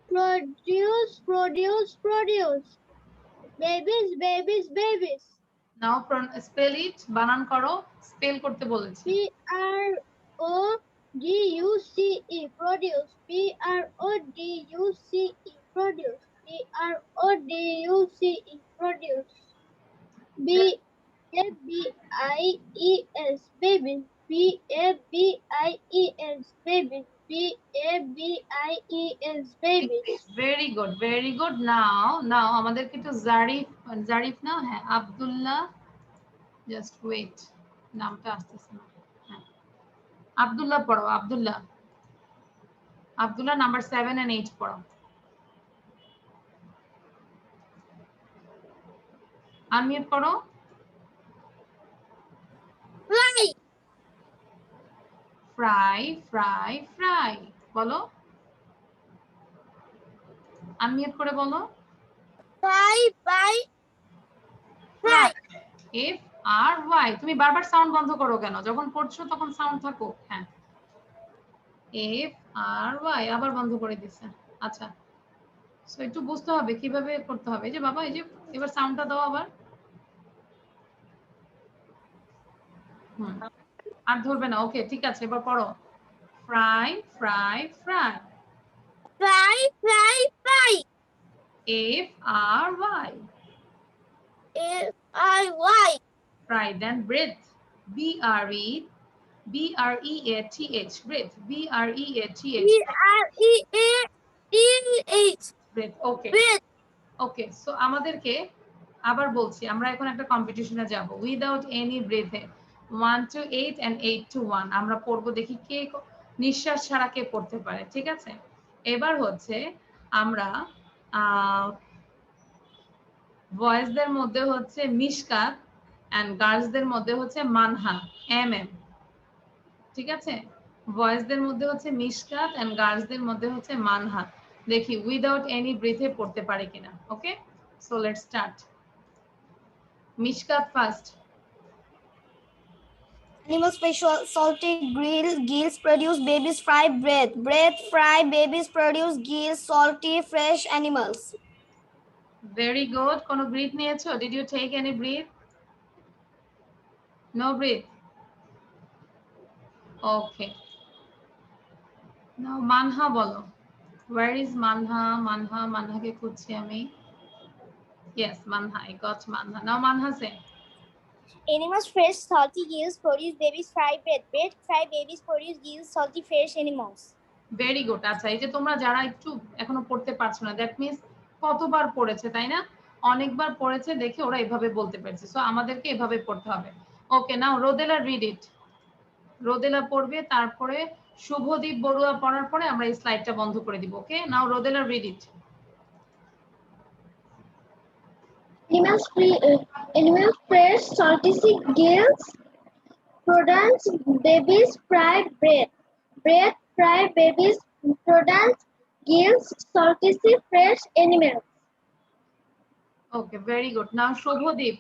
Speaker 2: Produce, produce, produce. Babies, babies, babies.
Speaker 1: Now spell it, বানান করো, spell করতে বলেছি।
Speaker 2: PRODUCE, produce. PRODUCE, produce. PRODUCE, produce. BABIES, babies. BABIES, babies. BABIES, babies.
Speaker 1: Very good, very good. Now আমাদেরকে একটু জারিফ না, হ্যাঁ আব্দুল্লাহ, জাস্ট ওয়েট, নামটা আসতেছে না। হ্যাঁ, আব্দুল্লাহ পড়াও। আব্দুল্লাহ নাম্বার 7 and 8 পড়াও। আনমিউট করো। ফ্রাই ফ্রাই ফ্রাই বলো, আনমিউট করে বলো।
Speaker 2: Fry.
Speaker 1: FRY। তুমি বারবার সাউন্ড বন্ধ করো কেন? যখন পড়ছো তখন সাউন্ড থাকো। হ্যাঁ, FRY আবার বন্ধ করে দিচ্ছে। আচ্ছা, সো একটু বুঝতে হবে কিভাবে করতে হবে। এই যে বাবা, এই যে এবার সাউন্ডটা দাও আবার। আর ধরবে না। ওকে, ঠিক আছে, এবার পড়ো। Fry fry fry.
Speaker 2: Fry.
Speaker 1: FRY।
Speaker 2: FRY.
Speaker 1: Fry. Then breath, BREATH, breath,
Speaker 2: BREATH.
Speaker 1: breath। Okay okay, so আমাদেরকে আবার বলছি, আমরা এখন একটা কম্পিটিশনে যাব। উইদাউট এনি ব্রেথে 1 to 8 and 8 to 1 আমরা পড়বো, দেখি কে নিঃশ্বাস ছাড়া কে পড়তে পারে। ঠিক আছে, এবার হচ্ছে আমরা বয়েজদের মধ্যে হচ্ছে মিশকাত এন্ড গার্লসদের মধ্যে হচ্ছে মানহা, MM। ঠিক আছে, বয়েজদের মধ্যে হচ্ছে মিশকাত এন্ড গার্লসদের মধ্যে হচ্ছে মানহা। দেখি উইদাউট এনি ব্রেথে পড়তে পারে কিনা। Okay, so let's start. Mishkat first.
Speaker 2: Animals, fresh, salty, gills, produce, babies, fry, breath. Breath, fry, babies, produce, gills, salty, fresh animals.
Speaker 1: Very good. কোনো breath নিয়েছো? Did you take any breath? No breath. Okay. Now Manha বলো। Where is Manha? Manha কে খুঁজছি আমি। Yes, Manha. I got Manha. Now Manha say.
Speaker 3: Animals fresh salty gills produce babies fry bread. Bread fry babies produce gills salty fresh animals.
Speaker 1: Very good. আচ্ছা, এই যে তোমরা যারা একটু এখনো পড়তে পারছো না, দ্যাট মিন্স কতবার পড়েছে, তাই না? অনেকবার পড়েছে দেখে ওরা এভাবে বলতে পেরেছে। সো আমাদেরকে এভাবে পড়তে হবে। ওকে, নাও রোদেলা রিড ইট। রোদেলা পড়বে, তারপরে শুভদীপ বড়ুয়া পড়ার পরে আমরা এই স্লাইডটা বন্ধ করে দিব। Okay, now Rodela read it.
Speaker 2: Animals fresh salty gills produce babies fry bread. Bread fry babies produce gills salty fresh animals.
Speaker 1: Okay, very good. নাও শুভদীপ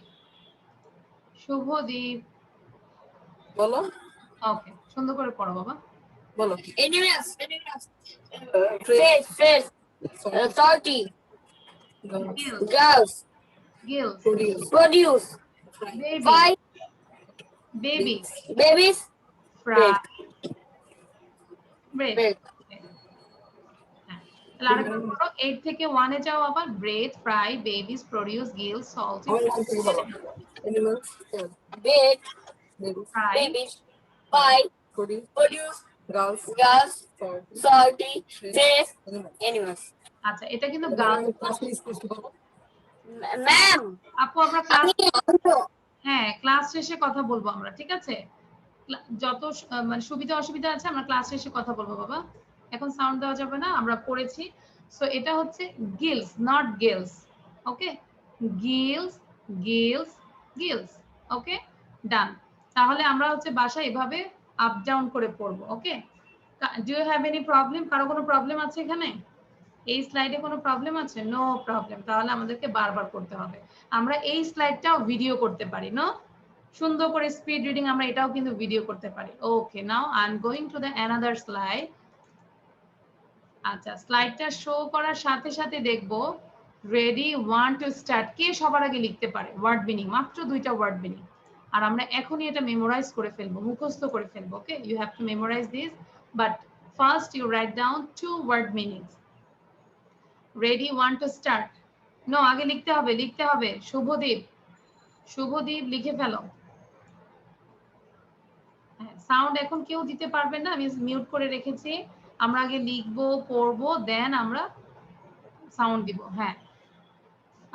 Speaker 6: বলো।
Speaker 1: ওকে, সুন্দর করে পড়ো বাবা।
Speaker 6: বলো।
Speaker 4: Animals fresh salty gills produce babies
Speaker 1: fry
Speaker 4: bread.
Speaker 1: bread। তাহলে আরেকবার পড়ো, 8 থেকে 1 এ যাও আবার। Bread fry babies produce Giles salty
Speaker 6: Animals
Speaker 4: Bread
Speaker 1: fry
Speaker 4: babies fry produce
Speaker 6: girls
Speaker 4: salty fresh animals.
Speaker 1: আচ্ছা, এটা কিন্তু গার্ল।
Speaker 4: Ma'am,
Speaker 1: আপু আমরা ক্লাস, হ্যাঁ ক্লাস শেষে কথা বলবো আমরা, ঠিক আছে? যত মানে সুবিধা অসুবিধা আছে আমরা ক্লাস শেষে কথা বলবো বাবা, এখন সাউন্ড দেওয়া যাবে না। আমরা পড়েছি। সো এটা হচ্ছে gills, not gills. Okay, gills gills gills. Okay, done. তাহলে আমরা হচ্ছে বাসায় এভাবে আপ ডাউন করে পড়বো। Okay, do you have any problem? কারো কোনো প্রবলেম আছে এখানে? এই স্লাইডে কোনো প্রবলেম আছে? No problem. তাহলে আমাদেরকে বারবার করতে হবে। আমরা এই স্লাইডটাও ভিডিও করতে পারি, নো? সুন্দর করে স্পিড রিডিং আমরা এটাও কিন্তু ভিডিও করতে পারি। Okay, now I am going to the another slide. আচ্ছা, স্লাইডটা শো করার সাথে সাথে দেখবো রেডি 1 টু স্টার্ট। কে সবার আগে লিখতে পারে ওয়ার্ড মিনিং? মাত্র 2টা ওয়ার্ড মিনিং। আর আমরা এখনই এটা মেমোরাইজ করে ফেলবো, মুখস্থ করে ফেলবো। Okay, you have to memorise this, but first you write down 2 word meanings. Ready 1 to start. No, আগে লিখতে হবে। শুভদীপ লিখে ফেলো। সাউন্ড এখন কেউ দিতে পারবেন না, আমি মিউট করে রেখেছি। আমরা আগে লিখবো, পড়বো, দেন আমরা সাউন্ড দিব। হ্যাঁ,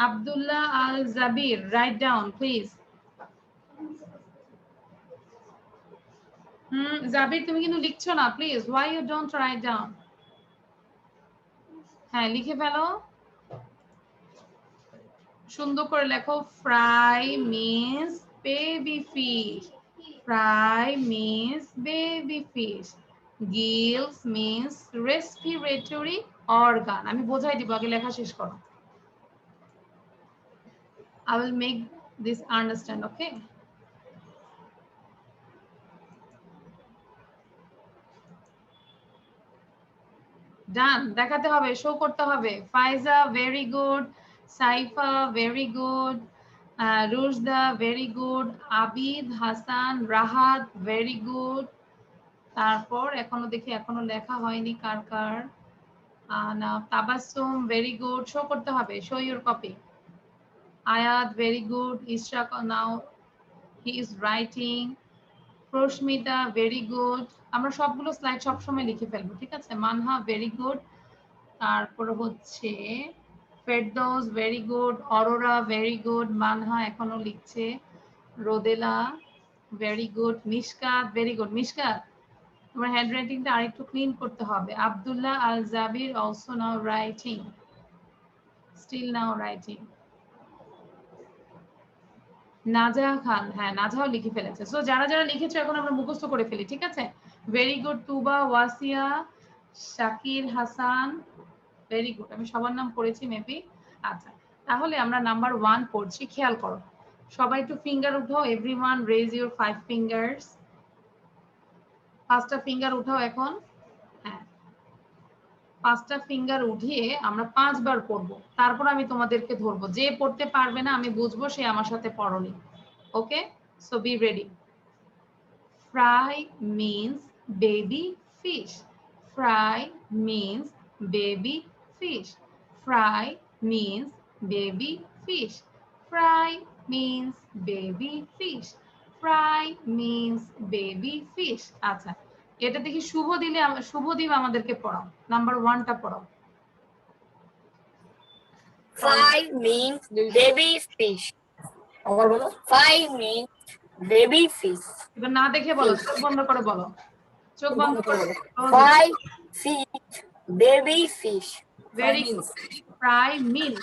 Speaker 1: Abdullah Al Jabir, right down please. Jabir তুমি কিন্তু লিখছো না, please. Why you don't write down? হ্যাঁ, লিখে ফেলো, সুন্দর করে লেখো। Fry means baby fish. Fry means baby fish. Gills means respiratory organ. আমি বোঝাই দিব, আগে লেখা শেষ করো। I will make this understand, okay? Done. দেখাতে হবে, শো করতে হবে। Faiza very good, Saifa very good, Rushda very good, Abid Hasan, Rahat very good. তারপর এখনো দেখি এখনো লেখা হয়নি কার কার। না, তাবাসসুম ভেরি গুড, শো করতে হবে, show your copy. Ayat very good, Ishrak now he is writing. Prasmita very good. আমরা সবগুলো স্লাইড সবসময় লিখে ফেলবো, ঠিক আছে? Manha very good. তারপর হচ্ছে Ferdous very good, Aurora very good, Manha এখনো লিখছে, Rodela very good, Mishkat very good. Mishkat, তোমার হ্যান্ড রাইটিংটা আরেকটু ক্লিন করতে হবে। Abdullah Al Jabir also now writing, still now writing. Naja Khan, হ্যাঁ নাজাও লিখে ফেলেছে। সো যারা যারা লিখেছো এখন আমরা মুখস্থ করে ফেলি, ঠিক আছে? Very good. Tuba, Wasiya, Shakir Hasan very good. আমি সবার নাম পড়েছি মেবি। আচ্ছা, তাহলে আমরা নাম্বার 1 পড়ছি। খেয়াল করো, সবাই একটু ফিঙ্গার উঠাও। Everyone raise your 5 fingers. 5টা ফিঙ্গার উঠাও এখন। হ্যাঁ, 5টা ফিঙ্গার উঠিয়ে আমরা 5 বার পড়বো, তারপর আমি তোমাদেরকে ধরবো। যে পড়তে পারবে না আমি বুঝবো সে আমার সাথে পড়নি। Okay, so be ready. Fry means baby fish. Fry means baby fish. Fry means baby fish. Fry means baby fish. Fry means baby fish. আচ্ছা, এটা দেখি শুভদীপ আমাদেরকে পড়াও। নাম্বার 1টা পড়াও।
Speaker 4: Fry means baby fish.
Speaker 6: আবার বলো।
Speaker 4: Fry means baby fish.
Speaker 1: এবার না দেখে বলো, চোখ বন্ধ করে বলো। চোখ বন্ধ করে বলো।
Speaker 4: Fry fish, baby fish.
Speaker 1: Very good. Fry means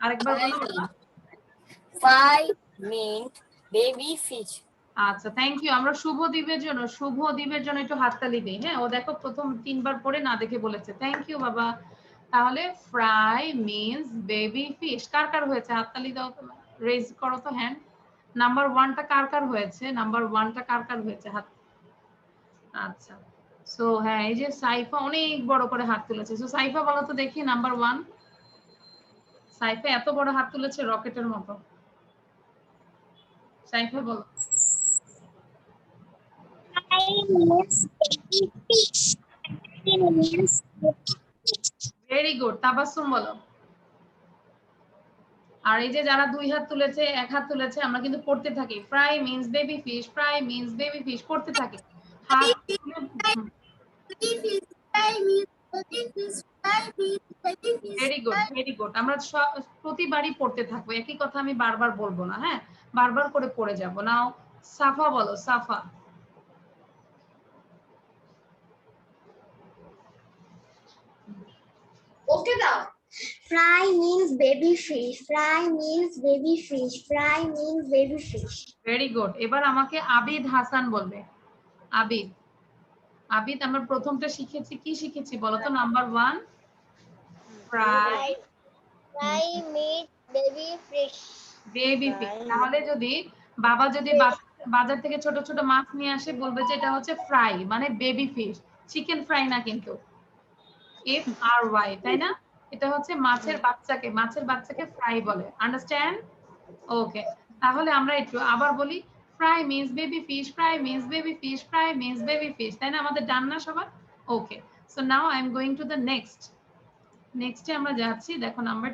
Speaker 1: আরেকবার বলো।
Speaker 4: Fry means baby fish.
Speaker 1: আচ্ছা, থ্যাংক ইউ। আমরা শুভদীপের জন্য একটু হাততালি দিই। হ্যাঁ, ও দেখো প্রথম 3 বার পড়ে না দেখে বলেছে। থ্যাংক ইউ বাবা। তাহলে ফ্রাই মিন্স বেবি ফিশ কার কার হয়েছে? হাততালি দাও তো, রেজ করো তো হ্যান্ড। নাম্বার 1টা কার কার হয়েছে? নাম্বার 1টা কার কার হয়েছে হাত? আচ্ছা, সো হ্যাঁ, এই যে সাইফা অনেক বড় করে হাত তুলেছে। সো সাইফা বলো তো দেখি নাম্বার 1। সাইফা এত বড় হাত তুলেছে রকেটের মতো। সাইফা বলো।
Speaker 2: Fry means baby fish. Fry means baby fish.
Speaker 1: Very good. Tabassum বলো। আর এই যে যারা 2 হাত তুলেছে, 1 হাত তুলেছে, আমরা কিন্তু পড়তে থাকি। Fry means baby fish, fry means baby fish পড়তে থাকি। হাত ভেরি গুড, ভেরি গুড। আমরা প্রতিবারই পড়তে থাকবো, একই কথা আমি বারবার বলবো না। হ্যাঁ, বারবার করে পড়ে যাব। নাও সাফা বলো। সাফা।
Speaker 3: Okay দাও।
Speaker 2: Fry means baby fish. Fry means baby fish. Fry means baby fish.
Speaker 1: Very good. এবার আমাকে আবিদ হাসান বলবে। আবিদ। আবিদ, আমরা প্রথমটা শিখেছি, কি শিখেছি বলো তো? Number 1 fry
Speaker 2: Fry means baby fish.
Speaker 1: Baby fish. তাহলে যদি বাবা বাজার থেকে ছোট ছোট মাছ নিয়ে আসে, বলবে যে এটা হচ্ছে ফ্রাই, মানে বেবি ফিশ। চিকেন ফ্রাই না কিন্তু, FRY, তাই না? এটা হচ্ছে মাছের বাচ্চাকে ফ্রাই বলে। আন্ডারস্ট্যান্ড? ওকে, তাহলে আমরা একটু আবার বলি। Fry means baby fish, fry means baby fish, fry means baby fish, তাই না? আমাদের ডান না সবার? Okay, so now I am going to the নেক্সটে আমরা যাচ্ছি। দেখো নাম্বার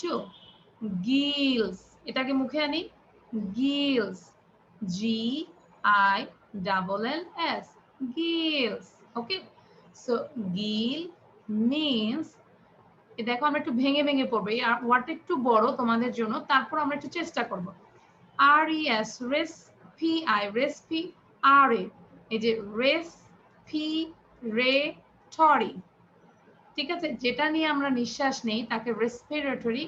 Speaker 1: 2 গিলস। এটাকে মুখে আনি। Gills, GILLS, gills. Okay, so gill means, দেখো আমরা একটু ভেঙে ভেঙে পড়বো। এই ওয়ার্ডটা একটু বড় তোমাদের জন্য, তারপর আমরা একটু চেষ্টা করব। RES, রেসপি, RA, এই যে রেসপিরেটরি। ঠিক আছে, যেটা নিয়ে আমরা নিঃশ্বাস নেই তাকে রেসপিরেটরি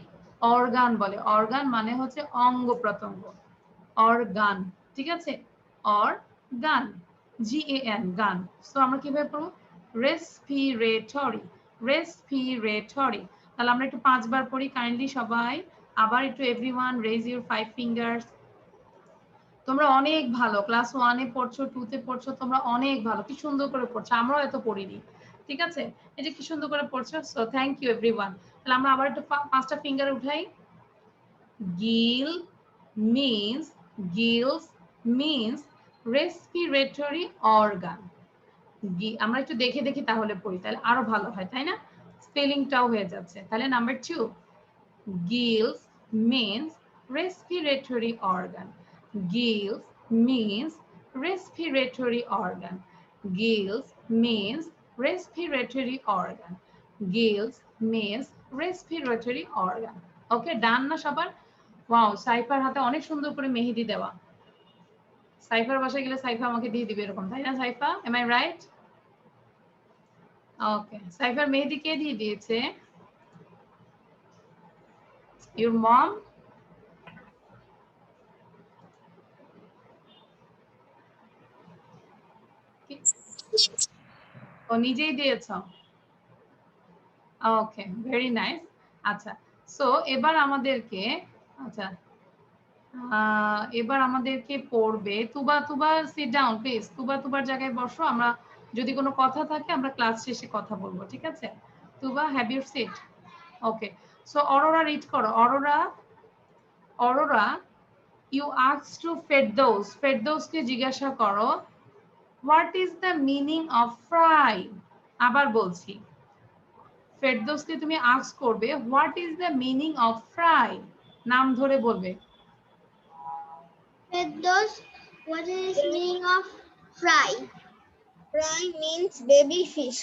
Speaker 1: অর্গান বলে। অর্গান মানে হচ্ছে অঙ্গ প্রত্যঙ্গ, অর্গান। ঠিক আছে, অর্গান, GAN, গান। সো আমরা কিভাবে পড়বো? Respiratory, respiratory. তাহলে আমরা একটু 5 বার পড়ি কাইন্ডলি সবাই। আবার একটু এভরিওয়ান রেজ ইউর 5 ফিঙ্গার্স। তোমরা অনেক ভালো, ক্লাস 1-এ পড়ছো, 2-তে পড়ছো, তোমরা অনেক ভালো, কি সুন্দর করে পড়ছো। আমরাও এত পড়িনি। ঠিক আছে, এই যে কি সুন্দর করে পড়ছো। So thank you everyone. তাহলে আমরা আবার একটু 5টা ফিঙ্গার উঠাই। Gills means respiratory organ. আমরা একটু দেখে দেখি তাহলে পড়ি, তাহলে আরো ভালো হয়, তাই না? স্পেলিংটাও হয়ে যাচ্ছে। তাহলে number 2, Giles means respiratory organ. Gills means respiratory organ. Gills means respiratory organ. Gills means respiratory organ. Okay, ডান না সবার? ওয়াও, সাইফার হাতে অনেক সুন্দর করে মেহেদি দেওয়া। সাইফার বাসায় গেলে সাইফা আমাকে দিয়ে দিবে এরকম, তাই না Saifa? Am I right? Okay, সাইফার মেহেদি কে দিয়ে দিয়েছে? Your mom? ও নিজেই দিয়েছ? Okay, very nice. আচ্ছা, সো এবার আমাদেরকে পড়বে তুবা। Sit down please. তুবার জায়গায় বসো। আমরা যদি কোনো কথা থাকে আমরা ক্লাস শেষে কথা বলবো, ঠিক আছে? Tuba, have your seat? Okay, so Aurora read করো। Aurora you ask to Ferdous, ফেরদৌসকে জিজ্ঞাসা করো what is the meaning of fry. আবার বলছি, ফেরদৌসকে তুমি আস্ক করবে what is the meaning of fry, নাম ধরে বলবে।
Speaker 2: Firdaus, what is meaning of fry? Fry means baby fish.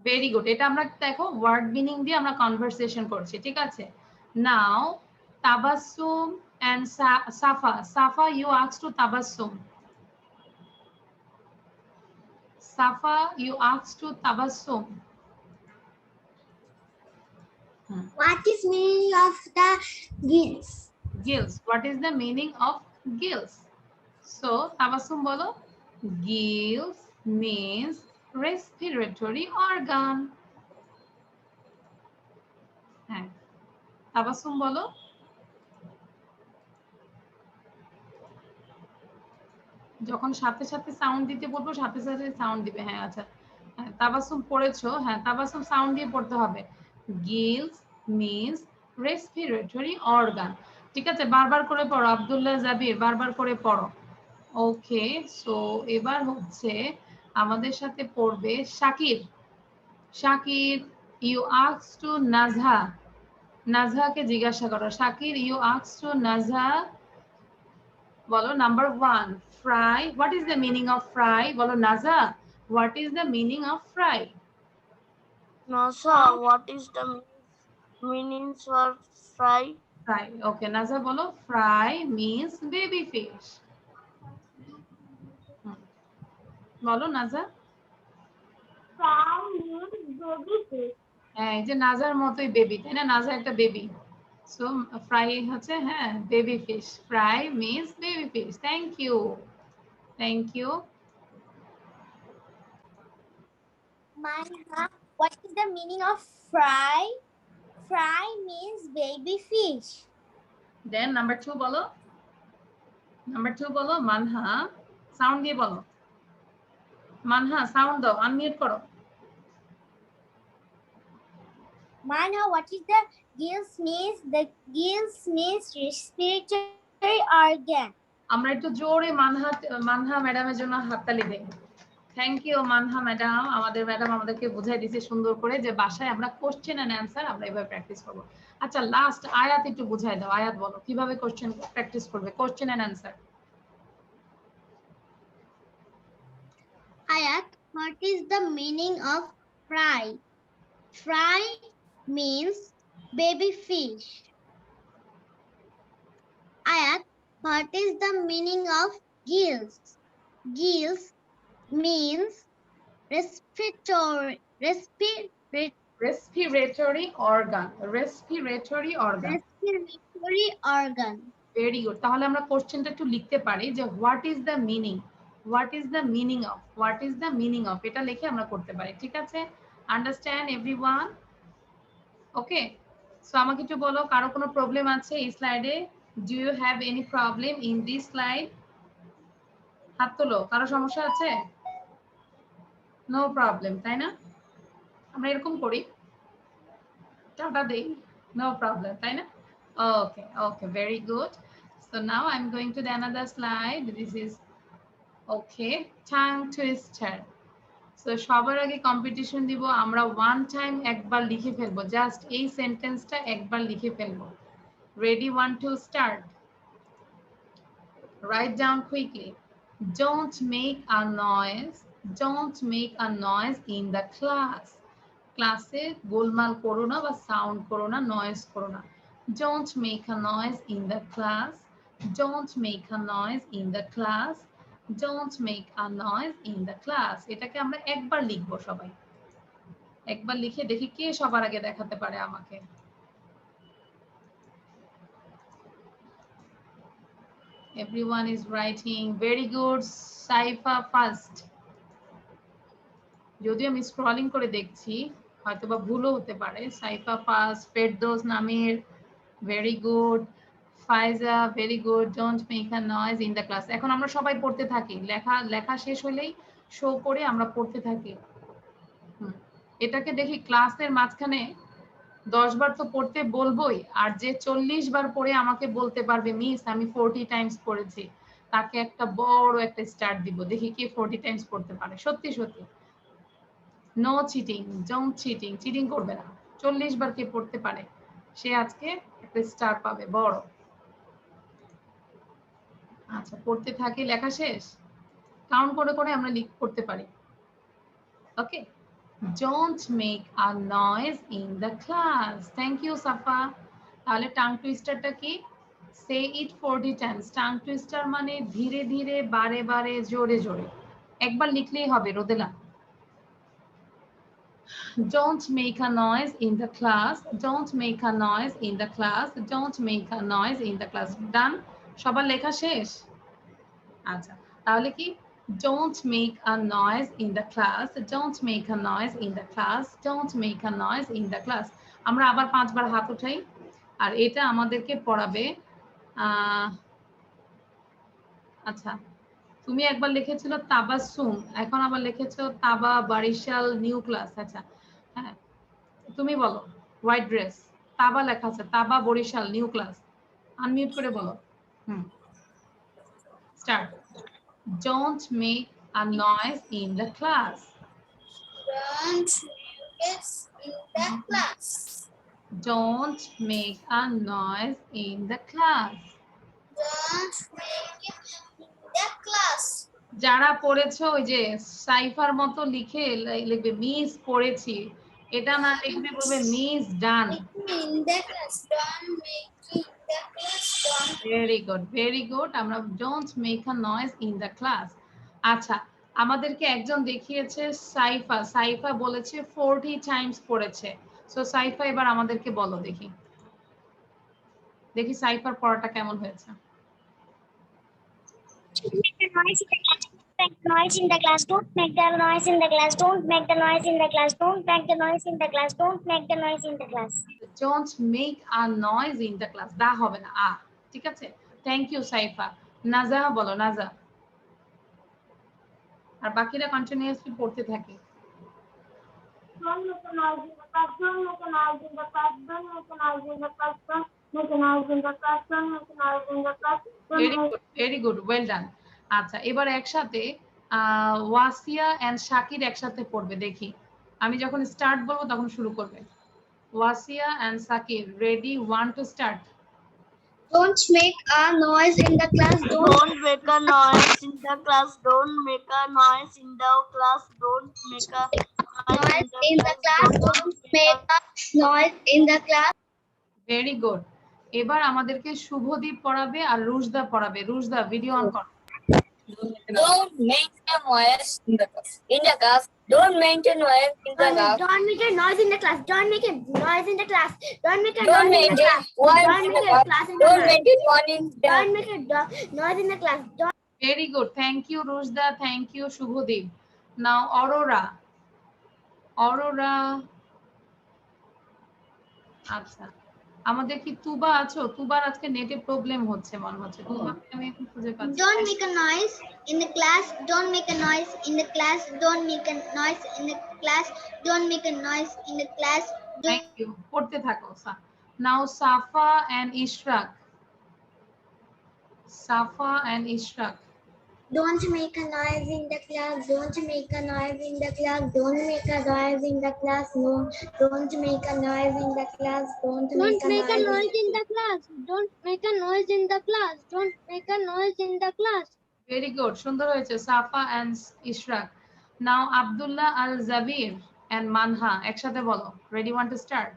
Speaker 1: Very good, এটা আমরা দেখো ওয়ার্ড মিনিং দিয়ে আমরা কনভারসেশন করছি, ঠিক আছে? Now Tabassum and Safa, Safa you ask to Tabassum, Safa you ask to Tabassum.
Speaker 2: What is meaning of the gills?
Speaker 1: Gills, what is the meaning of gills? So tabassum bolo, gills means respiratory organ. হ্যাঁ, তাবাসসুম বলো। যখন সাথে সাথে সাউন্ড দিতে বলবো সাথে সাথে সাউন্ড দিবে। হ্যাঁ আচ্ছা, হ্যাঁ তাবাসসুম পড়েছো, হ্যাঁ তাবাসসুম সাউন্ড দিয়ে পড়তে হবে। গিলস মিন্স রেসপিরেটরি অর্গান, ঠিক আছে? বারবার করে পড়ো আব্দুল্লাহ জাবির, বারবার করে পড়ো। ওকে, সো এবার হচ্ছে আমাদের সাথে পড়বে Shakir. Shakir you ask to Nazha, নাজহাকে জিজ্ঞাসা করো। Shakir you ask to Nazha, বলো number 1 fry, what is the meaning of fry? বলো Nazha, what is the meaning of fry?
Speaker 4: Nasa, what is the meaning for fry?
Speaker 1: Fry, okay Nazha বলো ফ্রাই মিন্স বেবি ফিশ। বলো নাজহা।
Speaker 2: Fry means baby fish.
Speaker 1: হ্যাঁ, এই যে নাজার মতোই baby, তাই না? নাজা একটা বেবি, সো ফ্রাই হচ্ছে হ্যাঁ baby fish. Fry means baby fish. Thank you, thank you.
Speaker 2: Manha, what is the meaning of fry? Fry means baby fish.
Speaker 1: Then number 2 বলো, নাম্বার 2 বলো মানহা, সাউন্ড দিয়ে বলো। মানহা সাউন্ড দাও, আনমিউট করো।
Speaker 2: Manha, what is the gills means? The gills means respiratory organ.
Speaker 1: আমরা একটু জোরে মানহা ম্যাডামের জন্য হাততালি দেই। থ্যাংক ইউ মানহা ম্যাডাম, আমাদের ম্যাডাম আমাদেরকে বুঝাই দিয়েছে সুন্দর করে যে বাসায় আমরা কোশ্চেন এন্ড অ্যানসার আমরা এভাবে প্র্যাকটিস করব। আচ্ছা লাস্ট আয়াত একটু বুঝাই দাও। আয়াত বলো কিভাবে কোশ্চেন প্র্যাকটিস করবে, question and answer.
Speaker 2: Ayat, what is the meaning of fry? Fry means baby fish. Ayat, what is the meaning of gills? Gills means respiratory
Speaker 1: respiratory organ, respiratory organ.
Speaker 2: organ.
Speaker 1: Very good, তাহলে আমরা কোশ্চেনটা একটু লিখতে পারি যে what is the meaning, what is the meaning of, what is the meaning of, এটা লিখে আমরা করতে পারি, ঠিক আছে? Understand everyone? ওকে, সো আমাকে একটু বলো কারো কোনো প্রবলেম আছে এই স্লাইডে? Do you have any problem in this slide? হাত তোলো, কারো সমস্যা আছে? নো প্রবলেম, তাই না? আমরা এরকম করি, টাটা দেই, নো প্রবলেম, তাই না? Okay okay, very good. So now I am going to the another slide. This is okay, tongue twister. So সবার আগে কম্পিটিশন দিব, আমরা ওয়ান টাইম একবার লিখে ফেলবো, জাস্ট এই সেন্টেন্সটা একবার লিখে ফেলবো। Ready, 1 2 start. Write down quickly. Don't make a noise. Don't make a noise in the class. ক্লাসে গোলমাল করো না বা সাউন্ড করো না, নয়েজ করো না। Don't make a noise in the class. Don't make a noise in the class. Don't make a noise in the class. এটাকে আমরা একবার লিখবো সবাই। একবার লিখে দেখি কে সবার আগে দেখাতে পারে আমাকে। Everyone is writing. Very good. Saifa first. যদিও আমি স্ক্রলিং করে দেখছি, হয়তো বা ভুলও হতে পারে। সাইফা ফার্স্ট, ফেরদৌস নামের, very good. Faiza, very good. Don't make a noise in the class. এখন আমরা সবাই পড়তে থাকি, লেখা শেষ হলেই শো করে আমরা পড়তে থাকি। এটাকে দেখি ক্লাসের মাঝখানে 10 বার তো পড়তে বলবোই, আর যে 40 বার পড়ে আমাকে বলতে পারবে মিস আমি 40 টাইমস পড়েছি, তাকে একটা বড় একটা স্টার্ট দিব। দেখি কে 40 টাইমস পড়তে পারে। সত্যি সত্যি, no cheating, don't cheating, cheating করবে না। 40 বার কে পড়তে পারে সে আজকে একটা স্টার পাবে বড়। আচ্ছা, পড়তে থাকি, লেখা শেষ, কাউন্ট করে করে আমরা করতে পারি। ওকে, don't make a noise in the class. Thank you Safa. তাহলে টাং টুইস্টারটা কি? say it 40 times. Tongue twister মানে ধীরে ধীরে, বারে বারে, জোরে জোরে। একবার লিখলেই হবে রোদেলা। don't make a noise in the class, don't make a noise in the class, don't make a noise in the class. ডান? সবার লেখা শেষ? আচ্ছা, তাহলে কি? don't make a noise in the class, don't make a noise in the class, don't make a noise in the class. আমরা আবার 5 বার হাত উঠাই। আর এটা আমাদেরকে পড়াবে আচ্ছা, তুমি একবার লিখেছিল তাবাসসুম, এখন আবার লিখেছো তাবা বারিশাল নিউ ক্লাস। আচ্ছা হ্যাঁ, তুমি বলো হোয়াইট ড্রেস। তাবা লেখা আছে, তাবা বরিশাল নিউ ক্লাস। আনমিউট করে বলো। Start. Don't make a noise in the class.
Speaker 3: Don't make in the class.
Speaker 1: Don't make a noise in the class.
Speaker 3: Don't make it in the class.
Speaker 1: যারা পড়েছো ওই যে সাইফার মতো লিখে লিখবে মিস পড়েছি, এটা না লিখবে বলবে miss done.
Speaker 3: In the class. Don't make in the class. Don't.
Speaker 1: Very good, very good. আমরা don't make a noise in the class. আচ্ছা, আমাদেরকে একজন দেখিয়েছে সাইফা, সাইফা বলেছে 40 টাইমস পড়েছে। সো সাইফা এবার আমাদেরকে বলো দেখি, দেখি সাইফার পড়াটা কেমন হয়েছে।
Speaker 2: Noise in the class. Don't make the noise in the class. Don't make the noise in the class. Don't make the noise in the class. Don't make the noise in the class.
Speaker 1: Don't make a noise in the class. দা হবে না, আ। ঠিক আছে, thank you Saifa. নাজা বলো, নাজা। আর বাকিরা continuously পড়তে থাকে।
Speaker 2: Don't make a noise in the class. Don't make a noise in the class. Don't make a noise in the class. Don't make a noise in the class. Don't make a noise in the class.
Speaker 1: Very good, well done. আচ্ছা, এবার একসাথে ওয়াসিয়া and Shakir একসাথে পড়বে। দেখি, আমি যখন start বলবো তখন শুরু করবে। Wasia and Shakir, ready, 1 to start.
Speaker 3: Don't make a noise in the class.
Speaker 4: Don't make a noise in the class. Don't make a noise in the class. Don't make a
Speaker 3: Noise in the class. Don't make a noise in the class.
Speaker 1: Very good. এবার আমাদেরকে শুভদীপ পড়াবে আর রুশদা পড়াবে। Rushda video on কর।
Speaker 6: Don't make a noise in the class. In the class. Don't make a noise in the class.
Speaker 2: Don't make a noise in the class. Don't make a noise in the class. Don't make a
Speaker 6: Don't
Speaker 2: noise in
Speaker 6: make
Speaker 2: the class.
Speaker 6: it one
Speaker 2: Don't
Speaker 6: in
Speaker 2: make
Speaker 6: the
Speaker 2: a
Speaker 6: class.
Speaker 2: class in the
Speaker 6: Don't
Speaker 2: class.
Speaker 6: make it one in the
Speaker 2: Don't make a noise in the class. Don't.
Speaker 1: Very good, thank you Rushda, thank you Subhodeep. Now Aurora, Aurora. আচ্ছা, আমাদের কি তুবা আছো? তুবার আজকে নেটে problem হচ্ছে মনে হচ্ছে। তুবাকে আমি এখন খুঁজে পাচ্ছি না।
Speaker 2: Don't make a noise in the class. Don't make a noise in the class. Don't make a noise in the class. Don't make a noise in the class.
Speaker 1: Thank you, পড়তে থাকো। Now Safa and Ishraq, Safa and Ishraq.
Speaker 2: Don't make a noise in the class. Don't make a noise in the class. Don't make a noise in the class. No. Don't make a noise in the class. Don't make a noise in the class. Don't make a noise in the class. Don't make a noise in the class.
Speaker 1: Very good, সুন্দর হয়েছে Safa and Ishraq. Now Abdullah Al Jabir and Manha, একসাথে বলো। Ready, 1 to start.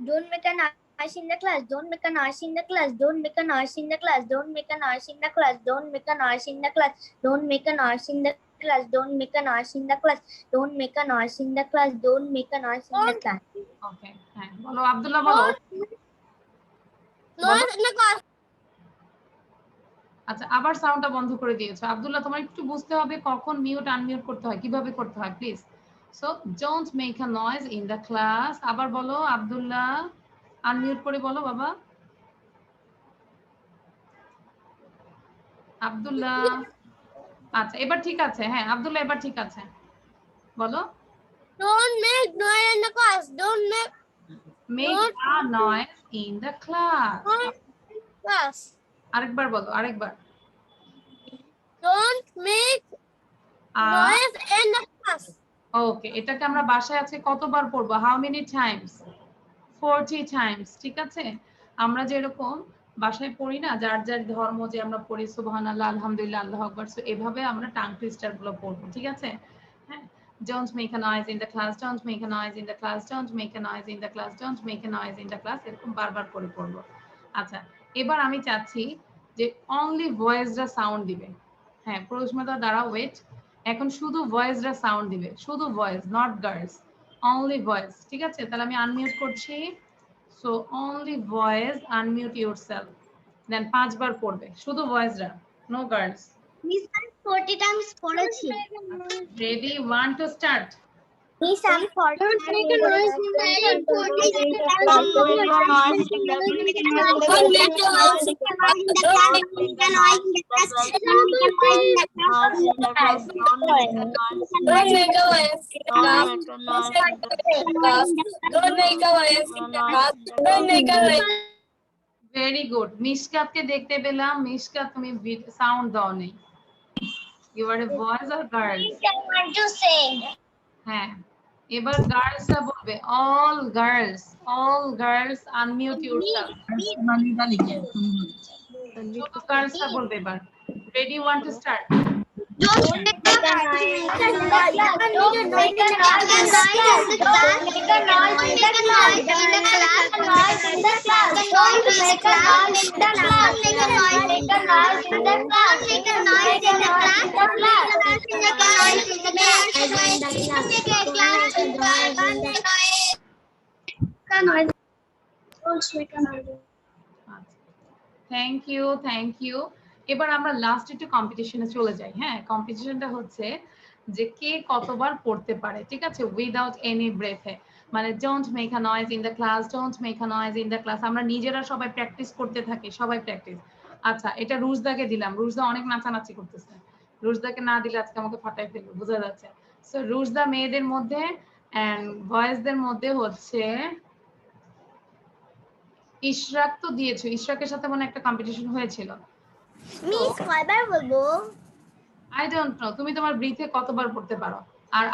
Speaker 2: Don't make a noise in the class. Don't make a noise in the class. Don't make a noise in the class. Don't make a noise in the class. Don't make a noise in the class. Don't make a noise in the class. Don't make a noise in the class. Don't make a noise in the class. Don't make a noise in the class.
Speaker 1: ওকে, হ্যাঁ বলো আব্দুল্লাহ, বলো।
Speaker 5: Noise in the class.
Speaker 1: আচ্ছা, আবার সাউন্ডটা বন্ধ করে দিয়েছো। আব্দুল্লাহ, তোমার একটু বুঝতে হবে কখন মিউট আনমিউট করতে হয়, কিভাবে করতে হয় please. So don't make a noise in the class. আবার বলো আব্দুল্লাহ, আনমিউট করে বলো বাবা। আব্দুল্লাহ, আচ্ছা এবার ঠিক আছে, হ্যাঁ আব্দুল্লাহ এবার ঠিক আছে, বলো।
Speaker 4: Don't make noise in the class. Don't make
Speaker 1: make a noise in the class.
Speaker 4: class.
Speaker 1: আরেকবার বলো, আরেকবার।
Speaker 4: Don't make noise in the class.
Speaker 1: ওকে, এটাকে আমরা বাসায় আজকে কতবার পড়বো? How many Times? 40 টাইমস, ঠিক আছে। আমরা যেরকম বাসায় পড়ি না, যার যার ধর্ম যে আমরা পড়ি সুবহানাল্লাহ, আলহামদুলিল্লাহ, আল্লাহু আকবার, সো এভাবে আমরা টাং টুইস্টার গুলো পড়বো, ঠিক আছে। হ্যাঁ, don't make a noise in the class, don't make a noise in the class, don't make a noise in the class, don't make a noise in the class, এরকম বারবার করে পড়বো। আচ্ছা, এবার আমি চাচ্ছি যে অনলি ভয়েসরা সাউন্ড দিবে। হ্যাঁ, প্রশ্নটা দ্বারা ওয়েট, এখন শুধু ভয়েসরা সাউন্ড দিবে, শুধু boys, not girls, only boys, ঠিক আছে। তাহলে আমি আনমিউট করছি। So only boys, unmute yourself, then 5 বার পড়বে, শুধু ভয়েসরা, no girls.
Speaker 3: Miss, I 40 times পড়েছি।
Speaker 1: Ready, 1 to start.
Speaker 2: Miss, I'm 40
Speaker 3: Don't make a noise in the class.
Speaker 6: Don't make a noise in the class. Don't make a noise in the class. Don't make a noise in the class. Don't make a noise in the class. Don't make a noise in the class. Don't make a noise in the class. Don't make a noise.
Speaker 1: Very good. মিশকাতকে দেখতে পেলাম, মিশকাত তুমি sound দাও নেই। You are a boys or girls?
Speaker 3: I want to say.
Speaker 1: হ্যাঁ, এবার গার্লসরা বলবে, all girls unmute yourself. শুধু গার্লসরা বলবে এবার। Ready, 1 to start.
Speaker 3: Don't make a noise in the class. Don't make a noise in the class. Don't make a noise in the class. Noise in the class. Don't make a noise in the class. Make a noise in the class. Make a noise in the class. Make a noise in the class. Make a class in the class. Don't make a noise.
Speaker 1: Thank you, thank you. এবার আমরা last একটু কম্পিটিশনে চলে যাই। হ্যাঁ, কম্পিটিশনটা হচ্ছে যে কে কতবার পড়তে পারে, ঠিক আছে, উইদাউট এনি ব্রেথে। মানে don't make a noise in the class, don't make a noise in the class. আমরা নিজেরা সবাই প্র্যাকটিস করতে থাকি, সবাই প্র্যাকটিস। আচ্ছা, এটা রুজদাকে দিলাম, রুজদা অনেক নাচানাচি করতেছে, রুজদাকে না দিলে আজকে আমাকে ফাটাই ফেলবে, বোঝা যাচ্ছে। সো রুজদা মেয়েদের মধ্যে এন্ড বয়েজদের মধ্যে হচ্ছে ইশরাক তো দিয়েছো, ইশরাকের সাথে মনে একটা কম্পিটিশন হয়েছিল।
Speaker 2: Miss, কয়বার বলবো?
Speaker 1: আই ডোন্ট নো তুমি তোমার ব্রিথে কতবার পড়তে পারো। আর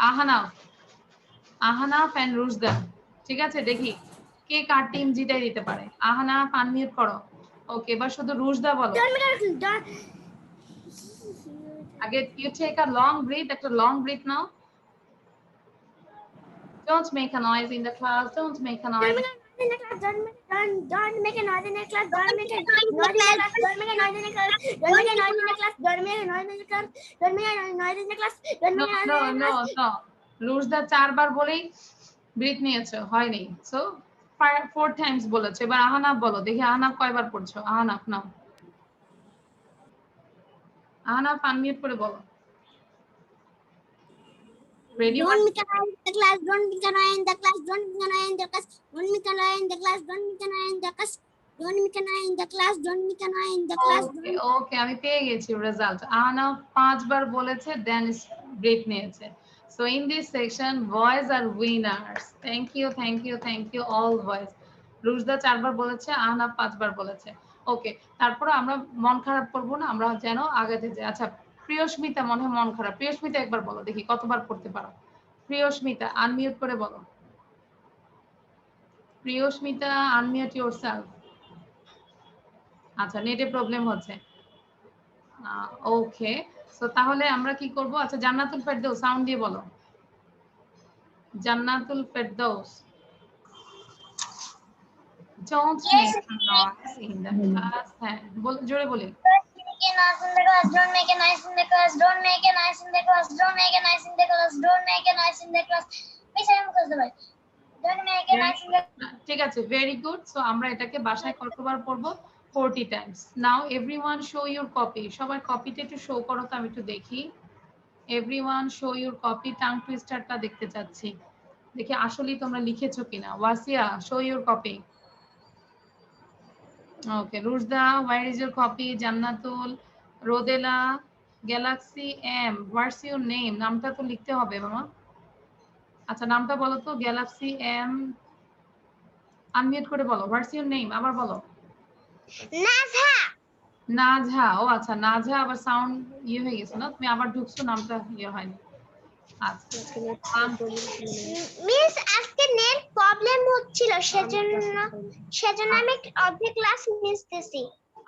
Speaker 1: আহানাফ এন্ড রুজদা, ঠিক আছে, দেখি কে কার টিম জিতাই দিতে পারে। আহানাফ আনমিউট করো। ওকে, এবার শুধু রুজদা বলো। আগে you take a long breath, একটা লং ব্রিথ নাও। Don't make a noise in the class, don't make a noise.
Speaker 2: Don't make a noise in the class. Don't make a noise in the class. Don't make a noise in the class. Don't make a noise in the class. Don't make a noise in the class. Don't make a noise in the class. Don't
Speaker 1: No,
Speaker 2: make a
Speaker 1: no,
Speaker 2: noise in the
Speaker 1: no,
Speaker 2: class.
Speaker 1: no. রুজদা 4 বার বলেই breathe নিয়েছো, হয়নি। So 4 Times বলেছো। এবার আহানাফ বলো, দেখি আহানাফ কয়বার পড়ছো। আহানাফ নাও, Ahanaf unmute করে বলো। Ready,
Speaker 2: Don't make a noise in the class. Don't make a noise in the class. Don't make a noise in the class. Don't make a noise in the class. Don't make a noise in the class. Don't make a noise in the class. Don't make a noise in the class.
Speaker 1: Okay okay, আমি পেয়ে গেছি result. Ahanaf 5 বার বলেছে, then break নিয়েছে। So in this section boys are winners. Thank you, thank you, thank you all boys. Rujda 4 বার বলেছে, আহানাফ 5 বার বলেছে। ওকে, তারপরে আমরা মন খারাপ করবো না, আমরা যেন আগাতে যাই। আচ্ছা, প্রিয়স্মিতা মনে হয় মন খারাপ। প্রিয়স্মিতা একবার বলো দেখি কতবার পড়তে পারো। প্রিয়স্মিতা আনমিউট করে বলো। Priyasmita unmute yourself. আচ্ছা, নেটে প্রবলেম হচ্ছে। ওকে, সো তাহলে আমরা কি করব? আচ্ছা, জান্নাতুল ফেরদৌস সাউন্ড দিয়ে বলো। Jannatul Ferdous, don't make a noise in the class। হ্যাঁ, জোরে বলি।
Speaker 3: Don't make a noise in the class. Don't make a noise in the class. Don't make a noise in the class. Don't make a noise in the class. Miss, I'm close the door. Don't make a noise in the class.
Speaker 1: ঠিক আছে, very good. So আমরা এটাকে বাসায় কতবার পড়বো? 40 times. Now everyone show your copy. সবার কপিটা একটু শো করো তো, আমি একটু দেখি। Everyone show your copy. Tongue টুইস্টারটা দেখতে চাচ্ছি, দেখি আসলেই তোমরা লিখেছো কিনা। Wasia, show your copy. Okay, Rujda, where is your copy? Jannatul, Rodela, galaxy M, what's your name? নামটা তো লিখতে হবে মামা। আচ্ছা নামটা বলো তো, গ্যালাক্সি এম। আনমিউট করে বলো, হোয়াটস ইউর নেম, আবার বলো।
Speaker 6: নাজহা।
Speaker 1: নাজহা, ও আচ্ছা নাজহা, আবার সাউন্ড ইয়ে হয়ে গেছে না, তুমি আবার ঢুকছো, নামটা ইয়ে হয়নি। আচ্ছা
Speaker 6: মিস আজকে নেট প্রবলেম হচ্ছিল, সেজন্য আমি অর্ধেক ক্লাস মিস দিছি।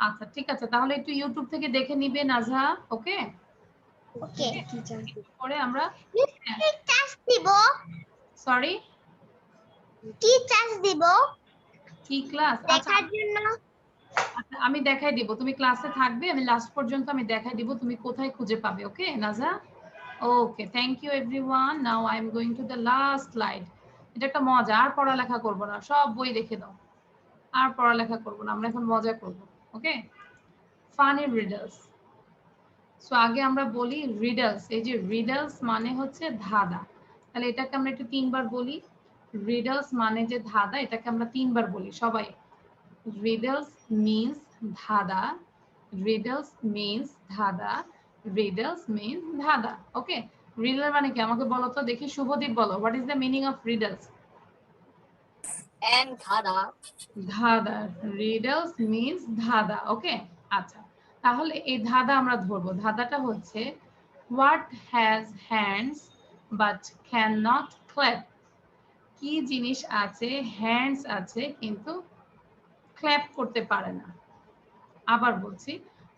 Speaker 1: আচ্ছা ঠিক আছে, তাহলে একটু ইউটিউব থেকে দেখে নিবে নাজহা, ওকে?
Speaker 6: ওকে
Speaker 1: পরে আমরা
Speaker 6: মিস কি টাস্ক দিব?
Speaker 1: সরি
Speaker 6: কি টাস্ক দিব
Speaker 1: কি ক্লাস? আচ্ছা
Speaker 6: দেখার জন্য?
Speaker 1: আচ্ছা, আমি দেখাই দিব, তুমি ক্লাসে থাকবে, আমি লাস্ট পর্যন্ত আমি দেখাই দিব তুমি কোথায় খুঁজে পাবে, okay Nazha? Okay, thank you everyone. Now I am going to the last slide. এটা একটা মজা, আর পড়ালেখা করবো না, সব বই রেখে দাও, আর পড়ালেখা করবো না, আমরা এখন মজা করবো, ওকে? Funny riddles. সো আগে আমরা বলি রিডলস, এই যে রিডলস মানে হচ্ছে ধাঁধা, তাহলে এটাকে আমরা একটু 3 বার বলি। রিডলস মানে যে ধাঁধা, এটাকে আমরা 3 বার বলি সবাই। riddles means dhada, riddles means dhada, riddles means dhada, okay? riddle মানে কি আমাকে বলো তো দেখি, শুভদীপ বলো, what is the meaning of riddles?
Speaker 4: And dhada.
Speaker 1: ধাঁধা, riddles means ধাঁধা, okay? আচ্ছা তাহলে এই ধাঁধা আমরা ধরবো। ধাঁধাটা হচ্ছে what has hands but cannot clap? কি জিনিস আছে, hands আছে কিন্তু ক্ল্যাপ করতে পারে না। আবার বলছি,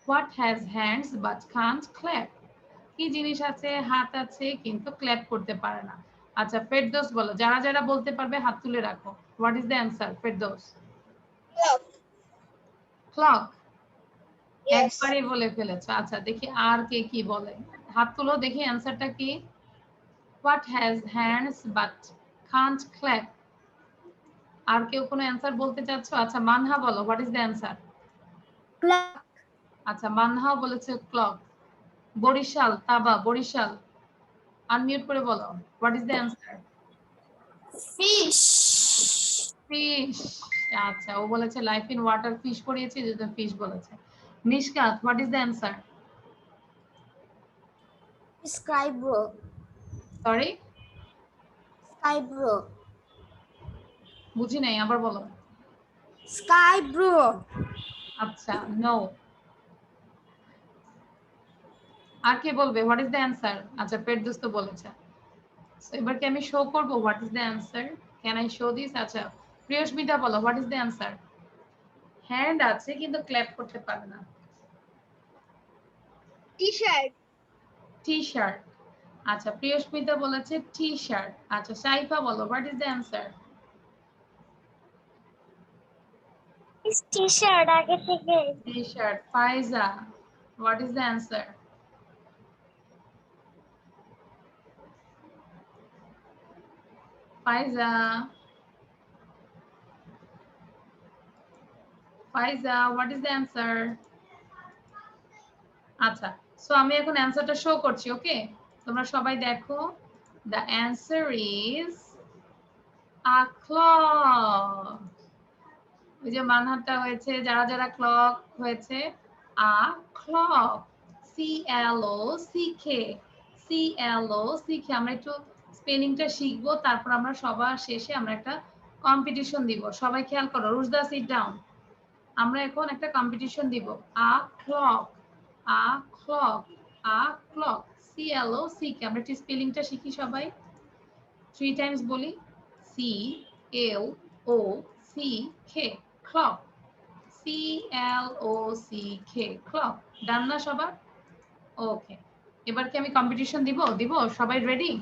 Speaker 1: what has hands but can't clap? কি জিনিস আছে, হাত আছে কিন্তু ক্ল্যাপ করতে পারে না। আচ্ছা ফেরদৌস বলো, যারা যারা বলতে পারবে হাত তুলে রাখো। What is the answer Ferdous? Clock. একবারে বলে ফেলেছো। আচ্ছা দেখি আর কে কি বলে, হাত তুলো দেখি, অ্যান্সারটা কি? What has hands but can't clap. আর কেউ কোনো অ্যান্সার বলতে চাচ্ছ? আচ্ছা মানহা বলো, what is the answer?
Speaker 2: Clock.
Speaker 1: আচ্ছা মানহাও বলেছে ক্লক। বরিশাল, তাবা বরিশাল, আনমিউট করে বলো, what is the answer?
Speaker 4: Fish.
Speaker 1: Fish. আচ্ছা ও বলেছে লাইফ ইন ওয়াটার, ফিশ পড়িয়েছি যেটা ফিশ বলেছে। Mishkat, what is the answer?
Speaker 4: Sky bro.
Speaker 1: Sorry
Speaker 4: Sky bro.
Speaker 1: বুঝি নাই, আবার বলো।
Speaker 4: Sky bro.
Speaker 1: আচ্ছা নো। আর কে বলবে হোয়াট ইজ দ্য অ্যান্সার? আচ্ছা ফেরদৌস তো বলেছে। So, এবার কি আমি শো করব what is the answer? Can I show this? আচ্ছা প্রিয়স্মিতা বলো, what is the answer? Hand আছে কিন্তু ক্ল্যাপ করতে পারে না।
Speaker 6: টি-শার্ট।
Speaker 1: T-shirt. আচ্ছা প্রিয়স্মিতা বলেছে টি শার্ট। আচ্ছা সাইফা বলো, what is the answer?
Speaker 6: T-shirt আগে থেকে।
Speaker 1: T-shirt. Faiza, what is the answer? Faiza, Faiza, what is the answer? আচ্ছা সো আমি এখন অ্যান্সারটা শো করছি, ওকে? তোমরা সবাই দেখো, the answer is a clock. ওই যে মানহারটা হয়েছে, যারা যারা ক্লক হয়েছে, আ ক্লক, CLOCK, CLOCK। আমরা একটু স্পেলিংটা শিখবো, তারপর আমরা সবার শেষে আমরা একটা কম্পিটিশন দিব। সবাই খেয়াল করো, রুজদা সিট ডাউন। আমরা এখন একটা কম্পিটিশন দিব। আ ক্লক, আ ক্লক, আ ক্লক, CLOCK। আমরা একটু স্পেলিংটা শিখি সবাই, 3 টাইমস বলি, CLOCK, clock, CLOCK, clock. Done না সবার? ওকে, এবার কি আমি কম্পিটিশন দিব? সবাই ready?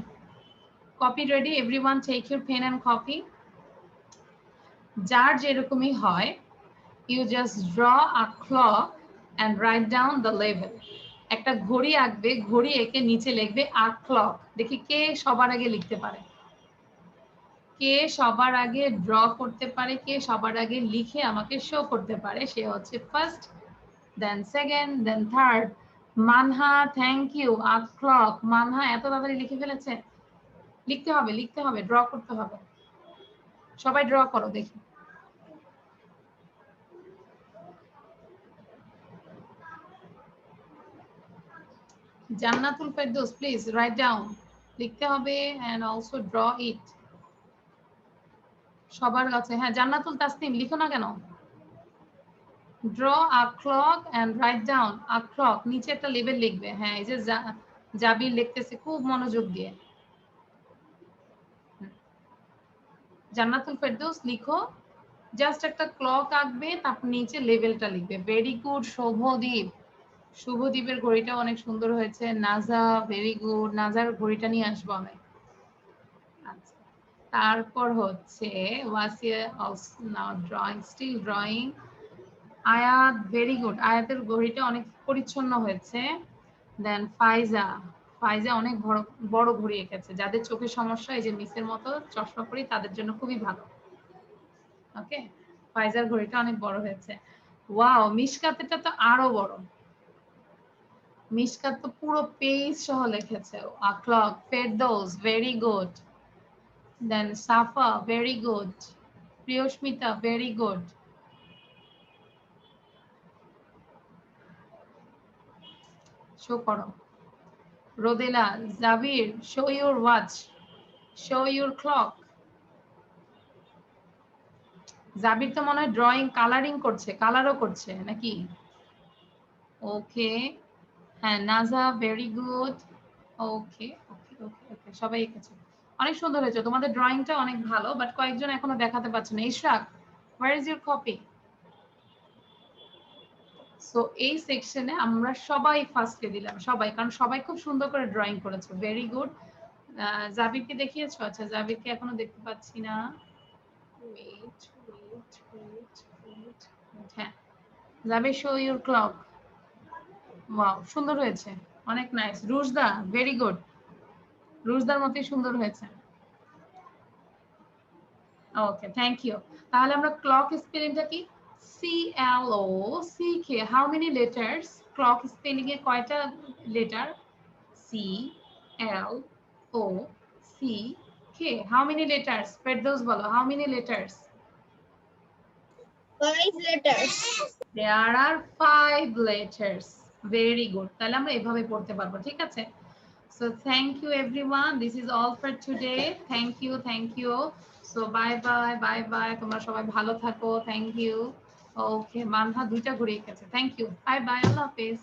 Speaker 1: Copy ready? Everyone take your pen and copy. যার যেরকমই হয়, you just draw a clock and write down the level. একটা ঘড়ি আঁকবে, ঘড়ি এঁকে নিচে লিখবে আ ক্লক। দেখি কে সবার আগে লিখতে পারে, কে সবার আগে ড্র করতে পারে, কে সবার আগে লিখে আমাকে শো করতে পারে, সে হচ্ছে first, then second, then third. Manha, thank you. A clock, Manha এত তাড়াতাড়ি লিখে ফেলেছে। লিখতে হবে, লিখতে হবে, ড্র করতে হবে। সবাই ড্র করো দেখি। Jannatul Ferdous, please write down, লিখতে হবে and also draw it. সবার কাছে, হ্যাঁ জান্নাতুল তাসনিম লিখো না কেন? draw a clock and write down a clock, নিচে একটা লেবেল লিখবে। হ্যাঁ এই যে জাবির লিখতেছে খুব মনোযোগ দিয়ে। জান্নাতুল ফেরদৌস লিখো, জাস্ট একটা ক্লক আঁকবে, তারপর নিচে লেভেলটা লিখবে। ভেরি গুড শুভদীপ, শুভদীপের ঘড়িটা অনেক সুন্দর হয়েছে। নাজা, ভেরি গুড, নাজার ঘড়িটা নিয়ে আসবো আমি। আচ্ছা, তারপর হচ্ছে ওয়াসিয়া অলসো নাও ড্রয়িং, স্টিল ড্রয়িং। আয়াত, ভেরি গুড, আয়াতের ঘড়িটা অনেক পরিচ্ছন্ন হয়েছে। দেন ফাইজা, ফাইজা অনেক বড় ঘড়ি এঁকেছে। যাদের চোখের সমস্যা, এই যে মিসের মতো চশমা পরি, তাদের জন্য খুবই ভালো। ওকে, ফাইজার ঘড়িটা অনেক বড় হয়েছে। ওয়াও, মিশকাতেরটা তো আরো বড়। মিশকাত তো পুরো পেজ সহ লিখেছে। A clock, Ferdous, very good. Then Safa, very good. Priyasmita, very good. Show করো। Rodela, Jabir, show your watch, show your clock. Jabir তো মনে হয় ড্রয়িং কালারিং করছে, কালারও করছে নাকি? ওকে, হ্যাঁ নাজা, ভেরি গুড। ওকে ওকে ওকে ওকে, সবাই এঁকেছে, অনেক সুন্দর হয়েছে। তোমাদের ড্রয়িংটা অনেক ভালো, বাট কয়েকজন এখনো দেখাতে পারছে না। Ishraq, where is your copy? So এই সেকশনে আমরা সবাই ফার্স্টে দিলাম, সবাই, কারণ সবাই খুব সুন্দর করে ড্রয়িং করেছে। Very good. জাবিরকে দেখিয়েছো? আচ্ছা, জাবিরকে এখনো দেখতে পাচ্ছি না। ওয়েট ওয়েট ওয়েট ওয়েট, হ্যাঁ Jabir, show your clock. Wow, সুন্দর হয়েছে, অনেক নাইস। রুশদা, ভেরি গুড, রুশদার মতোই সুন্দর হয়েছে। Okay, thank you. তাহলে আমরা ক্লক স্পেলিংটা কি? CLO, CK, how many letters? Clock spelling এ কয়টা letter? CLOCK, how many letters? Ferdous বলো, how many letters?
Speaker 6: 5 letters.
Speaker 1: There are 5 letters. Very good. তাহলে আমরা এভাবে পড়তে পারবো, ঠিক আছে? So thank you everyone. This is all for today. Thank you, thank you. So bye bye, bye bye. তোমরা সবাই ভালো থাকো। Thank you. Okay, মানহা দুইটা ঘুরে গেছে। Thank you. Bye bye. আল্লাহ হাফেজ।